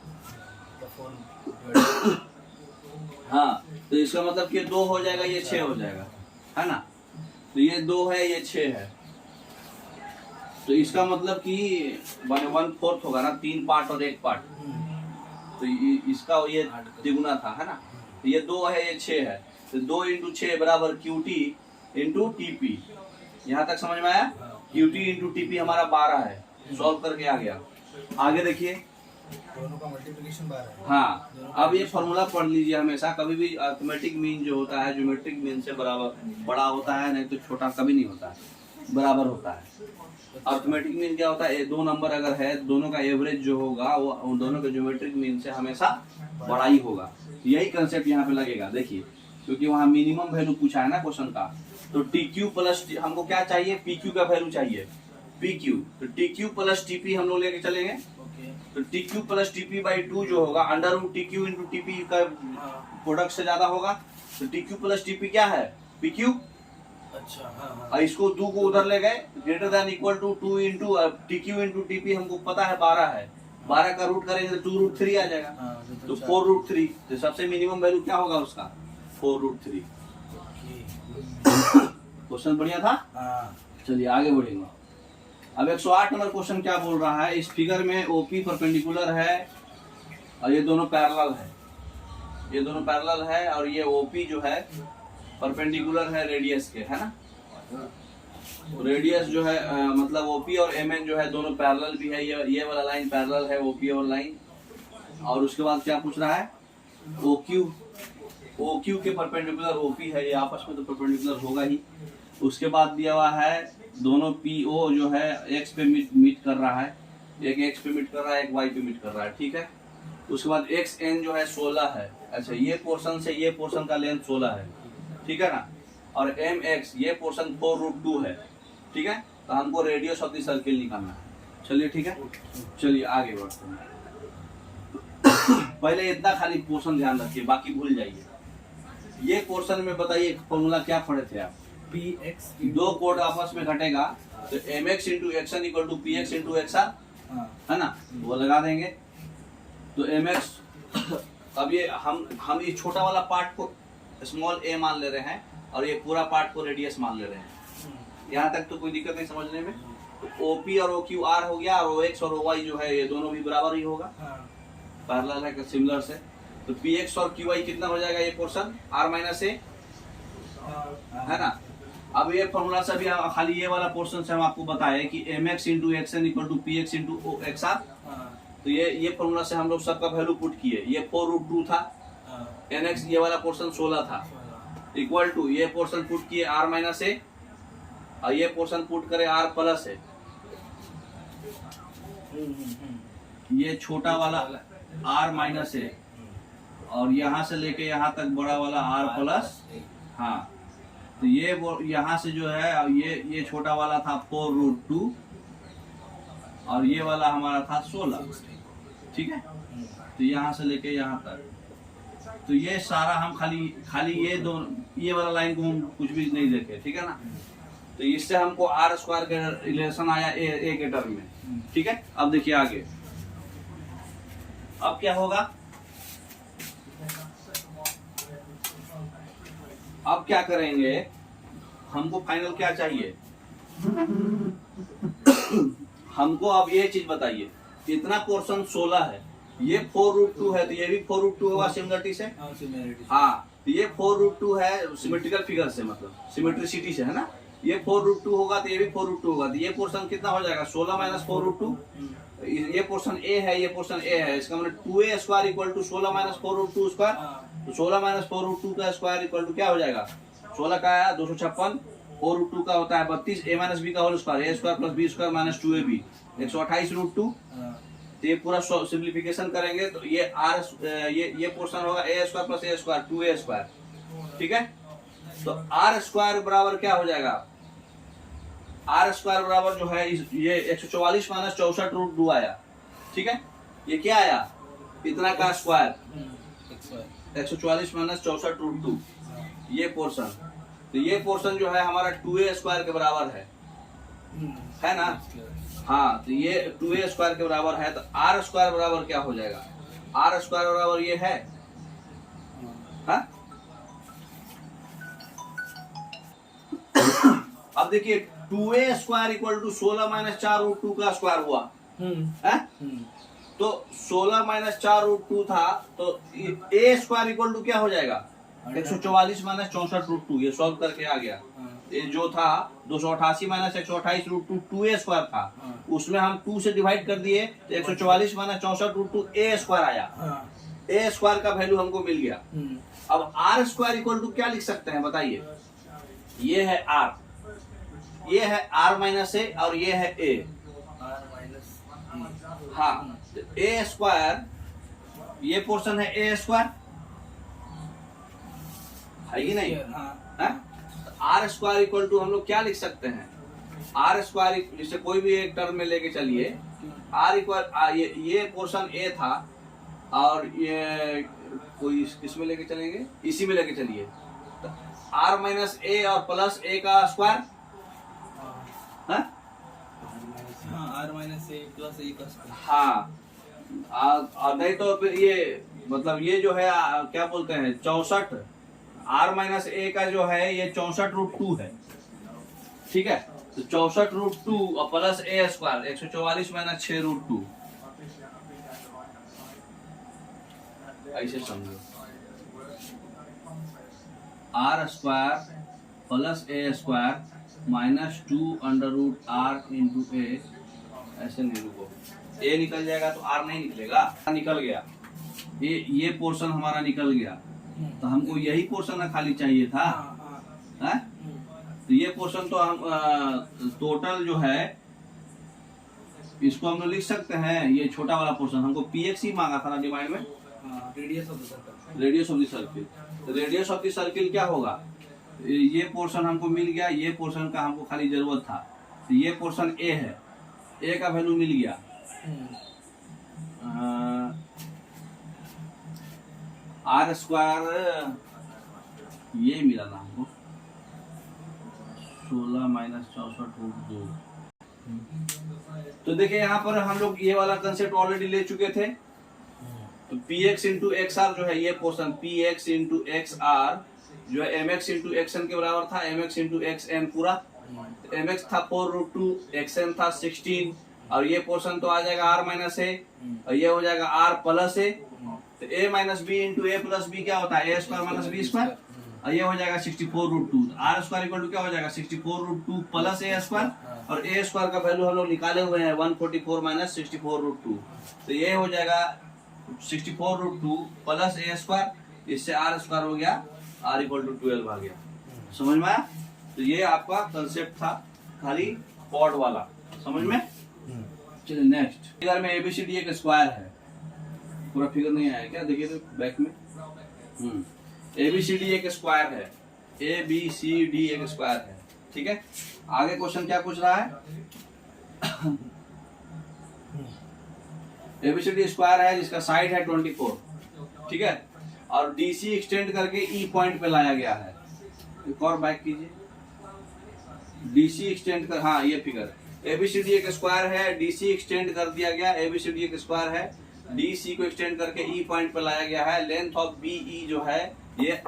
हाँ। तो इसका मतलब कि 2 हो जाएगा, ये 6 हो जाएगा, है ना। तो ये 2 है, ये 6 है, तो इसका मतलब कि 1/4 होगा ना, 3 पार्ट और 1 पार्ट। तो इसका ये तिगुना था, है ना। तो ये 2 है, ये 6 है, तो 2 इंटू 6 बराबर QT इंटू TP। यहाँ तक समझ में आया। QT इंटू TP हमारा 12 है, सॉल्व करके आ गया। आगे देखिए, दोनों का मल्टीप्लिकेशन 12 है। हाँ, अब ये फॉर्मूला पढ़ लीजिए हमेशा। कभी भी अरिथमेटिक मीन जो होता है, ज्योमेट्रिक मीन से बराबर बड़ा होता है, नहीं तो छोटा कभी नहीं होता है, बराबर होता है। अरिथमेटिक मीन क्या होता है, 2 नंबर अगर है, दोनों का एवरेज जो होगा वो उन दोनों के ज्योमेट्रिक मीन से हमेशा बड़ा ही होगा। यही कंसेप्ट यहाँ पे लगेगा, देखिए, क्योंकि वहाँ मिनिमम वैल्यू पूछा है ना क्वेश्चन का। तो TQ प्लस हमको क्या चाहिए, PQ का वैल्यू चाहिए, PQ। तो TQ प्लस TP हम लोग लेके चलेंगे। तो TQ प्लस TP बाई 2 जो होगा, under root TQ into TP का प्रोडक्ट से ज्यादा होगा। तो TQ प्लस TP क्या है, PQ। अच्छा, हाँ। और इसको 2 को उधर ले गए, greater than equal to 2 into TQ into TP हमको पता है 12 है, 12 का रूट करेंगे तो 2√3 आ जाएगा, हाँ, तो 4√3, तो सबसे मिनिमम वैल्यू क्या होगा उसका 4√3। क्वेश्चन बढ़िया था। हाँ, चलिए आगे बढ़ेंगे। अब 108 नंबर क्वेश्चन क्या बोल रहा है, इस फिगर में ओपी परपेंडिकुलर है और ये दोनों पैरेलल है, ये दोनों पैरेलल है और ये ओपी जो है परपेंडिकुलर है रेडियस के, है ना। रेडियस जो है मतलब ओपी और एमएन जो है दोनों पैरेलल भी है, ये वाला लाइन पैरेलल है ओपी और लाइन। और उसके बाद क्या पूछ रहा है, ओक्यू के परपेंडिकुलर ओपी है, ये आपस में तो परपेंडिकुलर होगा ही। उसके बाद दिया हुआ है दोनों पीओ जो है एक्स पे मीट कर रहा है, एक एक्स पे मीट कर रहा है, एक वाई पे मीट कर रहा है, ठीक है। उसके बाद एक्स एन जो है 16 है, अच्छा ये पोर्शन से ये पोर्शन का लेंथ 16 है, ठीक है ना। और एम एक्स ये पोर्शन 4√2 है, ठीक है। तो हमको रेडियस ऑफ द सर्किल निकालना है। चलिए ठीक है, चलिए आगे बढ़ते हैं। पहले इतना खाली पोर्शन ध्यान रखिए, बाकी भूल जाइए। ये पोर्शन में बताइए फॉर्मूला क्या पढ़े थे आप, px दो कोड आपस में घटेगा तो mx into XN equal to px into XR, हाँ, है ना, वो लगा देंगे। तो mx अब ये हम ये छोटा वाला पार्ट को स्मॉल a मान ले रहे हैं और ये पूरा पार्ट को रेडियस मान ले रहे हैं। यहाँ तक तो कोई दिक्कत नहीं समझने में। तो OP और OQ R हो गया और OX और OY जो है ये दोनों भी बराबर ही होगा, हाँ, पैरेलल है सिमिलर से। तो PX और QY कितना हो जाएगा, ये पोर्शन R माइनस A, हाँ, है ना। अब ये फॉर्मूला से भी खाली ये वाला पोर्शन से हम आपको बताए कि mx into XN equal to px into XR. हाँ, तो ये फॉर्मूला से हम लोग सबका वैल्यू पुट किए, ये 4√2 था, हाँ, nx ये वाला पोर्शन 16 था, इक्वल टू ये पोर्शन पुट किए r माइनस ए और ये पोर्शन पुट करे r प्लस ए, ये छोटा वाला r माइनस ए और यहाँ से लेके यहाँ तक बड़ा वाला r प्लस, हाँ। तो ये वो यहाँ से जो है ये छोटा वाला था 4√2 और ये वाला हमारा था 16, ठीक है। तो यहाँ से लेके यहाँ तक, तो ये सारा हम खाली ये वाला लाइन को हम कुछ भी नहीं देखे, ठीक है ना। तो इससे हमको आर स्क्वायर का रिलेशन आया ए के टर्म में, ठीक है। अब देखिए आगे, अब क्या होगा, अब क्या करेंगे, हमको फाइनल क्या चाहिए, हमको अब ये चीज बताइए, इतना पोर्शन 16 है, ये 4√2 है तो ये भी 4√2 होगा सिमिलरिटी से, हाँ। तो ये 4√2 है सिमेट्रिकल फिगर से, मतलब सिमेट्रिसिटी से, है ना। ये 4√2 होगा तो ये भी 4√2 होगा, तो ये पोर्शन कितना हो जाएगा 16 माइनस 4√2। ये पोर्शन ए है, ये पोर्शन ए है, इसका मतलब 2a square equal to 16 minus 4√2 square. तो 16 माइनस 4√2 का स्क्वायर इक्वल टू क्या हो जाएगा, 16 का आया 256, 4√2 का होता है 32, a माइनस बी का whole square, a square plus B square minus 2ab 128√2। तो ये पूरा सिंप्लीफिकेशन करेंगे तो ये आर ये पोर्शन होगा a square plus a square 2a square, ठीक है। तो आर स्क्वायर बराबर क्या हो जाएगा, आर स्क्वायर बराबर जो है ये 144 माइनस 64√2 आया, ठीक है। ये क्या आया, इतना का स्क्वायर 144 माइनस 64√2, ये पोर्शन। तो ये पोर्शन जो है हमारा 2a स्क्वायर के बराबर है ना, हाँ। तो ये 2a स्क्वायर के बराबर है, तो आर स्क्वायर बराबर क्या हो जाएगा, आर स्क्वायर बराबर ये है, हाँ? अब देखिए 2a square equal to 16 minus 4√2 का स्क्वायर हुआ है। तो 16 माइनस 4√2 था, तो a स्क्वायर इक्वल टू क्या हो जाएगा 144 माइनस 64√2, ये सॉल्व करके आ गया। ये जो था 288 माइनस 128√2 2a स्क्वायर था, उसमें हम 2 से डिवाइड कर दिए तो 144 माइनस 64√2 a स्क्वायर आया, a स्क्वायर का वैल्यू हमको मिल गया। अब आर स्क्वायर इक्वल टू क्या लिख सकते हैं बताइए, ये है आर, ये है आर माइनस ए और ये है ए, हाँ। तो ए स्क्वायर, ये पोर्शन है ए स्क्वायर, है कि नहीं, आर स्क्वायर इक्वल टू हम लोग क्या लिख सकते हैं, आर स्क्वायर जिसे कोई भी एक टर्म में लेके चलिए, आर इक्वल ये पोर्शन ए था और ये कोई इसमें लेके चलेंगे, इसी में लेके चलिए, तो आर माइनस ए और प्लस ए का square, R minus A plus A का स्क्वायर, हाँ। नहीं तो फिर ये मतलब ये जो है क्या बोलते हैं 64 r-a का जो है ये 64√2 है, ठीक है। तो 64√2 और प्लस a स्क्वायर 144 माइनस 6√2, ऐसे समझो r square plus a square minus 2√r into a, ऐसे नहीं, रुको a निकल जाएगा तो r नहीं निकलेगा, निकल गया ये पोर्शन हमारा निकल गया, तो हमको यही पोर्शन खाली चाहिए था, है? तो ये पोर्शन तो हम टोटल जो है इसको हम लोग लिख सकते हैं, ये छोटा वाला पोर्शन हमको px ही मांगा था ना डिमांड में, radius of the circle. Radius of the circle. तो रेडियस ऑफ द सर्किल क्या होगा, ये पोर्शन हमको मिल गया, ये पोर्शन का हमको खाली जरूरत था, तो ये पोर्शन a है, a का वैल्यू मिल गया, r स्क्वायर ये मिला ना हमको 16 माइनस 64√2। तो देखिए यहाँ पर हम लोग ये वाला कंसेप्ट ऑलरेडी ले चुके थे। तो px इंटू एक्स आर जो है ये portion px into X R जो है mx इंटू xn के बराबर था, mx इंटू xn पूरा, mx था 4√2, xn था 16, और ये पोर्शन तो आ जाएगा r माइनस a और ये हो जाएगा r प्लस a, तो a minus B into A plus B क्या होता है a square minus B square, और ये हो जाएगा 64√2, r स्क्वायर इक्वल टू क्या हो जाएगा 64√2 प्लस a स्क्वायर, और a स्क्वायर का वैल्यू हम लोग निकाले हुए हैं 144 माइनस 64√2, तो ये हो जाएगा 64√2 प्लस a स्क्वायर, इससे r स्क्वायर हो गया r इक्वल टू 12 आ गया। समझ में आया? तो ये आपका कंसेप्ट था खाली कॉर्ड वाला, समझ में? चलिए नेक्स्ट फिगर में एबीसीडी एक स्क्वायर है, पूरा फिगर नहीं आया क्या, देखिए तो बैक में एबीसीडी एक स्क्वायर है, एबीसीडी एक स्क्वायर है, ठीक है। आगे क्वेश्चन क्या पूछ रहा है, एबीसीडी स्क्वायर है जिसका साइड है 24, ठीक है, और डीसी एक्सटेंड करके ई पॉइंट पे लाया गया है। एक और बैक कीजिए, डीसी एक्सटेंड कर, हाँ ये फिगर एबीसीडी एक स्क्वायर है, डीसी एक्सटेंड कर दिया गया, एबीसीडी एक स्क्वायर है, डीसी को एक्सटेंड करके ई पॉइंट पे लाया गया है, लेंथ ऑफ बीई जो है ये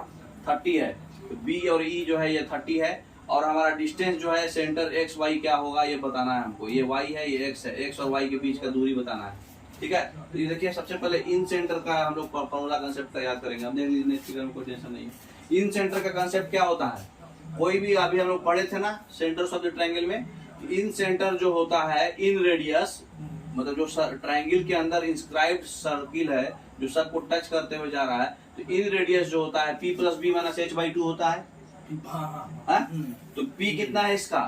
30 है, तो बी और ई जो है ये 30 है, और हमारा डिस्टेंस जो है सेंटर एक्स वाई क्या होगा ये बताना है हमको, ये वाई है ये एक्स है, एक्स और वाई के बीच का दूरी बताना है, ठीक है। तो ये देखिए सबसे पहले इन सेंटर का हम लोग फॉर्मूला कंसेप्ट तैयार करेंगे, हम देख लीजिए फिगर में कोई टेंशन नहीं है। इन सेंटर का कंसेप्ट क्या होता है, कोई भी अभी हम लोग पढ़े थे ना सेंटर्स ऑफ द ट्रायंगल में, इन सेंटर जो होता है इन रेडियस, मतलब जो ट्रायंगल के अंदर इंस्क्राइब्ड सर्किल है जो सबको टच करते हुए जा रहा है, तो इन रेडियस जो होता है p plus B minus h/2 होता है, तो p कितना है इसका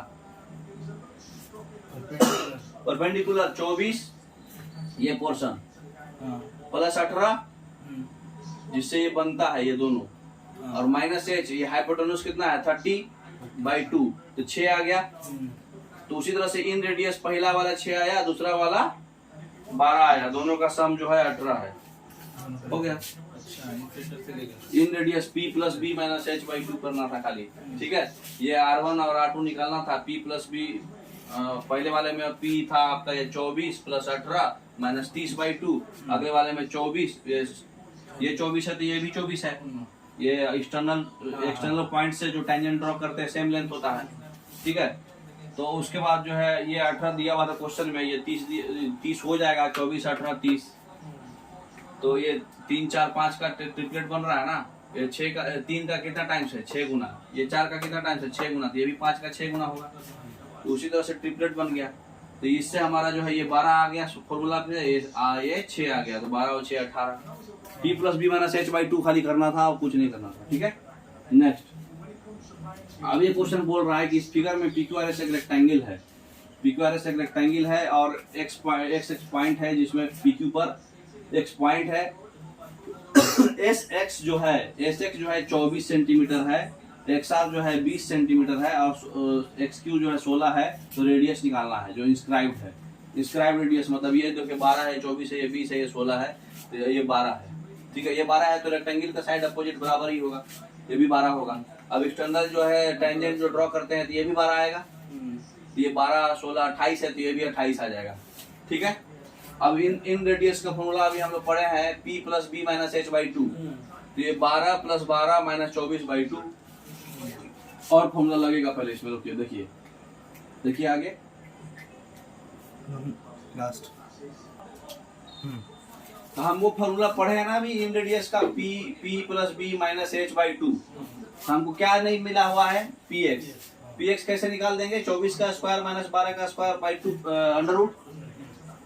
परपेंडिकुलर 24 ये पोर्शन प्लस 18 जिससे ये बनता है ये दोनों, और माइनस h ये हाइपोटेन्यूज कितना है 30/2, तो 6 आ गया। तो उसी तरह से इन रेडियस पहला वाला 6 आया, दूसरा वाला 12 आया, दोनों का सम जो है 18 है, हो गया। In radius p plus B minus h/2 करना था खाली, ठीक है। ये r1 और r2 निकालना था, p प्लस बी पहले वाले में p था आपका ये 24 प्लस 18 माइनस 30/2, अगले वाले में 24, ये 24 है तो ये भी 24 है, ये एक्सटर्नल पॉइंट से जो टेंजेंट ड्रॉ करते हैं सेम लेंथ होता है, ठीक है। तो उसके बाद जो है ये 18 दिया हुआ था क्वेश्चन में, ये 30 हो जाएगा, 24 18 30, तो ये 3 4 5 का ट्रिपलेट बन रहा है ना, ये 6 का 3 का कितना टाइम्स है 6 गुना, ये 4 का कितना टाइम्स है 6 गुना, तो ये भी 5 का 6 गुना होगा, तो उसी तरह से ट्रिपलेट बन गया। तो इससे हमारा जो है ये 12 आ गया फॉर्मूला पे, ये 6 आ गया, तो 12 और 6 18, p plus B minus h/2 खाली करना था और कुछ नहीं करना था, ठीक है। नेक्स्ट अब ये क्वेश्चन बोल रहा है कि इस फिगर में PQRS एक रेक्टेंगल है, PQRS एक रेक्टेंगल है और x पॉइंट है जिसमें PQ पर x पॉइंट है, SX जो है 24 सेंटीमीटर है, XR जो है 20 सेंटीमीटर है, और XQ जो है 16 है, तो रेडियस निकालना है जो इंस्क्राइब्ड है। इंस्क्राइब्ड रेडियस मतलब ये देखिए 12 है, 24 है, ये 20 है, ये 16 है, तो ये 12 है, ठीक है। ये 12 है तो रेक्टेंगल का साइड अपोजिट बराबर ही होगा, ये भी 12 होगा। अब एक्सटर्नल जो है टेंजेंट जो ड्रॉ करते हैं तो ये भी 12 आएगा, ये 12 16 28 है, तो ये भी 28 आ जाएगा, ठीक है। अब इन रेडियस का फॉर्मूला अभी हम लोग पढ़े हैं P plus B minus H by two, तो ये 12 प्लस 12 माइनस 24 बाई टू, और फॉर्मूला लगेगा पहले इसमें, रुकिए देखिए, देखिए आगे लास्ट। तो हम वो फॉर्मूला पढ़े हैं ना अभी इन रेडियस का P plus B minus H by two, हमको क्या नहीं मिला हुआ है px कैसे निकाल देंगे, 24 का स्क्वायर माइनस 12 का square by two under root,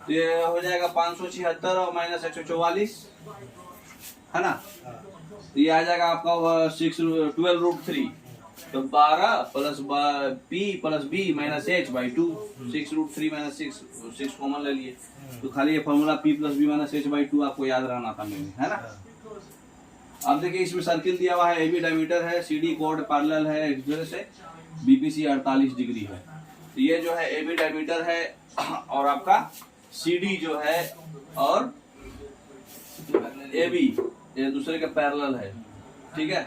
तो ये हो जाएगा 576 और माइनस 144, है ना, तो ये आ जाएगा आपका 12√3, तो 12 plus p plus b minus h by two, 6√3 minus 6 common ले लिए, तो खाली ये formula p plus B minus h by two आपको याद रहना था मेरे, है ना। अब देखिए इसमें सर्किल दिया हुआ है, AB डायमीटर है, CD कोड पैरेलल है एक दूसरे से, BPC 48 डिग्री है, तो ये जो है AB डायमीटर है और आपका CD जो है और AB ये दूसरे के पैरेलल है, ठीक है।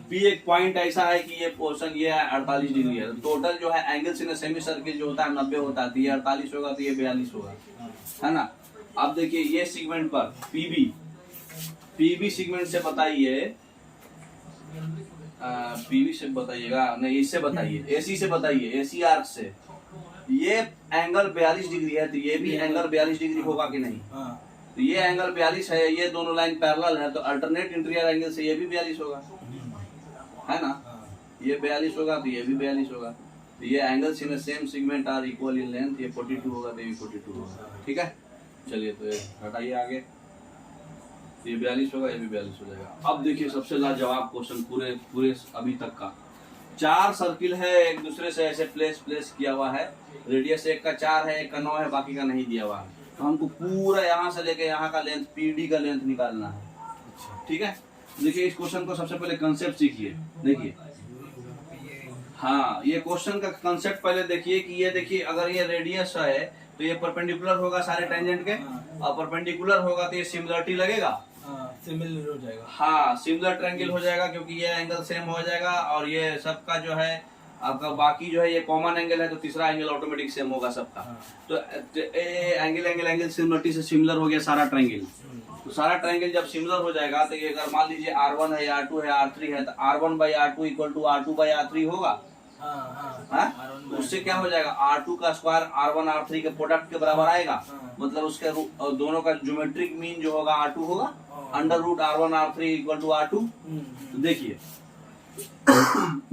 P एक पॉइंट ऐसा है कि ये पोर्शन ये 48 डिग्री है, टोटल जो है एंगल्स इन सेमी सर्किल जो होता है 90 होता है, तो ये 48 होगा, तो ये 42 होगा, है ना। अब देखिए ये सेगमेंट पर PB सेगमेंट से बताइए, PB से बताइएगा नहीं, इससे बताइए, AC से बताइए, AC आर्क से ये एंगल 42 डिग्री है, तो ये भी एंगल 42 डिग्री होगा कि नहीं, तो ये एंगल 42 है, ये दोनों लाइन पैरेलल है, तो अल्टरनेट इंटीरियर एंगल से ये भी 42 होगा, है ना, ये 42 होगा तो ये भी 42 होगा, तो ये angles in same segment are equal in length, ये 42 होगा तो ये भी 42 होगा, ठीक है। चलिए तो हटाइए आगे, ये 42 होगा, ये भी 42 हो जाएगा। अब देखिए सबसे लाजवाब क्वेश्चन पूरे अभी तक का, 4 सर्किल है एक दूसरे से ऐसे प्लेस किया हुआ है, रेडियस एक का 4 है, एक का 9 है, बाकी का नहीं दिया हुआ है, तो हमको पूरा यहाँ से लेके यहाँ का लेंथ PD का लेंथ निकालना है, ठीक है। देखिए इस क्वेश्चन को सबसे पहले कंसेप्ट सीखिए, देखिए हाँ ये क्वेश्चन का कंसेप्ट पहले देखिए कि ये देखिए अगर ये रेडियस है तो ये परपेंडिकुलर होगा सारे टेंजेंट के, और परपेंडिकुलर होगा तो ये सिमिलरिटी लगेगा, सिमिलर हो जाएगा, हाँ सिमिलर ट्रायंगल हो जाएगा, क्योंकि ये एंगल सेम हो जाएगा, और ये सबका जो है आपका बाकी जो है ये कॉमन एंगल है, तो तीसरा एंगल ऑटोमेटिक सेम होगा सबका, तो एंगल सिमिलरिटी से सिमिलर हो गया सारा ट्रायंगल, तो सारा ट्रायंगल जब सिमिलर हो जाएगा तो ये अगर मान लीजिए R1 है, R2 है, R3 है, तो R1 by R2 equal to R2 by R3 होगा, उससे क्या हो जाएगा, R2 का स्क्वायर R1 R3 के प्रोडक्ट के बराबर आएगा, मतलब उसके दोनों का ज्योमेट्रिक मीन जो होगा R2 होगा, under root R1 R3 equal to R2, तो देखिए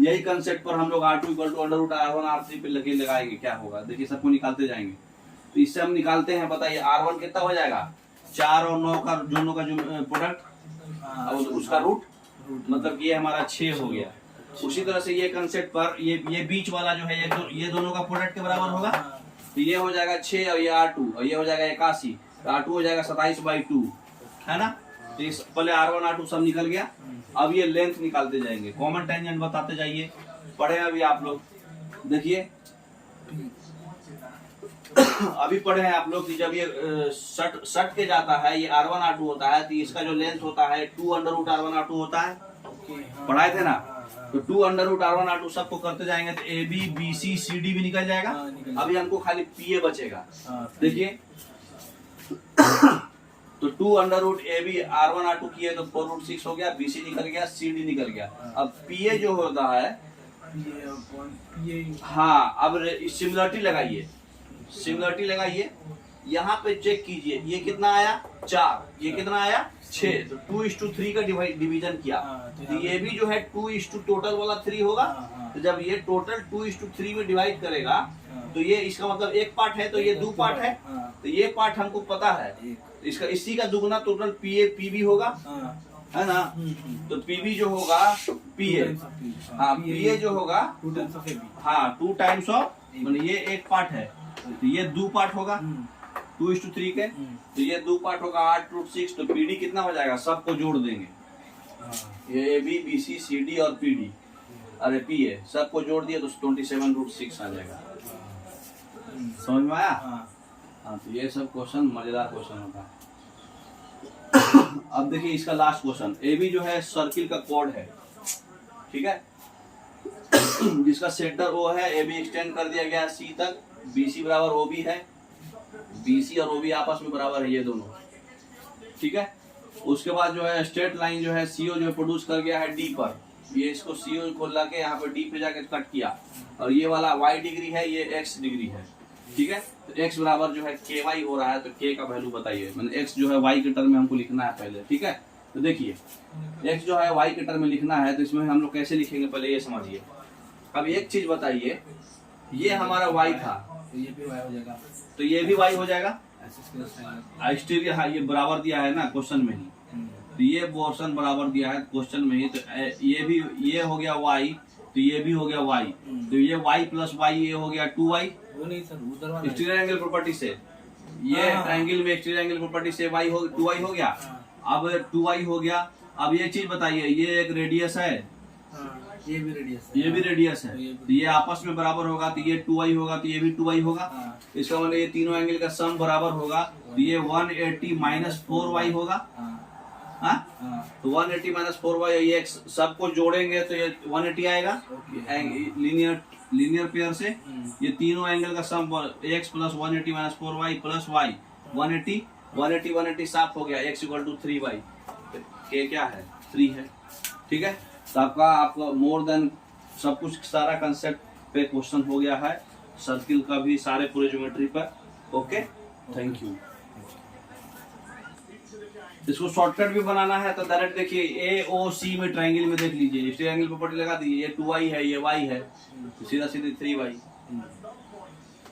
यही कंसेप्ट पर हम लोग R2 equal to under root R1 R3 पे लगाएंगे, क्या होगा देखिए, सबको निकालते जाएंगे, तो इससे हम निकालते हैं, बताइए R1 कितना हो जाएगा, 4 और 9 का दोनों का जो प्रोडक्ट उसका रूट, मतलब ये हमारा 6 हो गया। उसी तरह से ये कंसेप्ट पर ये बीच वाला जो है ये दोनों का प्रोडक्ट के बराबर होगा, तो ये हो जाएगा 6 और ये R2 और ये हो जाएगा 81, तो R2 हो जाएगा 27/2, है ना। तो इस पहले R1 R2 सब निकल गया, अब ये लेंथ निकालते जाएंगे, कॉमन टेंजेंट बताते जाइए, पढ़े अभी आप लोग, देखिए अभी पढ़े हैं आप लोग कि जब ये सट के जाता है, ये R1 R2 होता है, तो इसका जो लेंथ होता है 2 अंडर रूट R1 R2 होता है, पढ़ाए थे ना, तो 2 अंडर रूट R1 R2 सबको करते जाएंगे तो AB BC CD भी निकल जाएगा, अभी हमको खाली PA बचेगा, देखिए तो 2 under root AB R1 R2 किए तो 4√6 हो गया, BC निकल गया, CD निकल गया, अब PA जो होता है, हाँ अब सिमिलरिटी लगाइए, सिमिलरिटी लगाइए, यहाँ पे चेक कीजिए, ये कितना आया 4, ये कितना आया 6, तो 2:3 का डिवीजन किया, तो ये भी जो है 2 टोटल वाला 3 होगा, तो जब ये टोटल 2:3 में डिवाइड करेगा तो ये इसका मतलब एक पार्ट है, तो ये 2 पार्ट है, तो ये पार्ट हमको पता है, इसका इसी का दुगना टोटल PB होगा, है ना, तो PB जो होगा PA, हाँ PA जो होगा हाँ 2 टाइम्स ऑफ, ये एक पार्ट है, तो ये 2 पार्ट होगा 2:3 के, तो ये 2 पार्ट होगा 8√6, तो PD कितना हो जाएगा, सबको जोड़ देंगे, ये AB BC CD और PD, अरे PA सबको जोड़ दिया तो 27√6 आ जाएगा, समझ में आया। हाँ तो ये सब क्वेश्चन मजेदार क्वेश्चन होता है। अब देखिए इसका लास्ट क्वेश्चन, AB जो है सर्किल का कोड है, ठीक है, जिसका सेंटर O है, AB एक्सटेंड कर दिया गया C तक, BC बराबर OB है, BC और OB आपस में बराबर है ये दोनों, ठीक है। उसके बाद जो है स्ट्रेट लाइन जो है CO जो है प्रोड्यूस कर गया है D पर, ये इसको CO को ला के यहाँ पे D पे जाके कट किया, और ये वाला Y डिग्री है, ये X डिग्री है, ठीक है। तो X बराबर जो है KY हो रहा है, तो K का वैल्यू बताइए, मैंने X जो है Y के टर्म में हमको लिखना है पहले, ठीक है। तो देखिए X जो है Y के टर्म में लिखना है, तो इसमें हम लोग कैसे लिखेंगे पहले ये समझिए। अब एक चीज बताइए, ये हमारा Y था, तो ये भी y हो जाएगा, तो ये भी Y हो जाएगा, ऐसे एक्सटीरियर हाँ ये बराबर दिया है ना क्वेश्चन में ही, तो ये पोर्शन बराबर दिया है क्वेश्चन में ही, तो ये भी ये हो गया Y, तो ये भी हो गया Y, तो ये Y प्लस Y ये हो गया 2Y। वो नहीं सर, उधर वाला एक्सटीरियर एंगल प्रॉपर्टी से ये हाँ। ट्रायंगल में एक्सटीरियर एंगल प्रॉपर्टी से Y हो 2Y हो गया। अब 2Y हो गया, अब ये चीज बताइए, ये एक रेडियस है, हाँ, ये भी रेडियस ये भी रेडियस है, तो ये आपस में बराबर होगा, तो ये 2y होगा, तो ये भी 2y होगा। हाँ। इसका मतलब ये तीनों एंगल का सम बराबर होगा, तो ये 180 माइनस 4y होगा, हाँ। तो 180 माइनस 4y, ये सबको जोड़ेंगे तो ये 180 आएगा लीनियर पेयर से। ये तीनों एंगल का सम x plus 180 minus 4y plus y 180 साफ हो गया, x equal to 3y, k क्या है 3 है, ठीक है। तो आपका मोर देन सब कुछ सारा कंसेप्ट पे क्वेश्चन हो गया है, सर्किल का भी सारे पूरे ज्योमेट्री पर। Okay, thank you. इसको शॉर्टकट भी बनाना है तो डायरेक्ट देखिए AOC में ट्रायंगल में देख लीजिए, ट्रायंगल प्रॉपर्टी लगा दीजिए, ये 2y है, ये y है, तो सीधा सीधे 3y,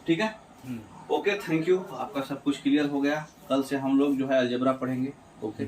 ठीक है। ओके, थैंक यू, आपका सब कुछ क्लियर हो गया। कल से हम लोग जो है अलजेब्रा पढ़ेंगे। ओके।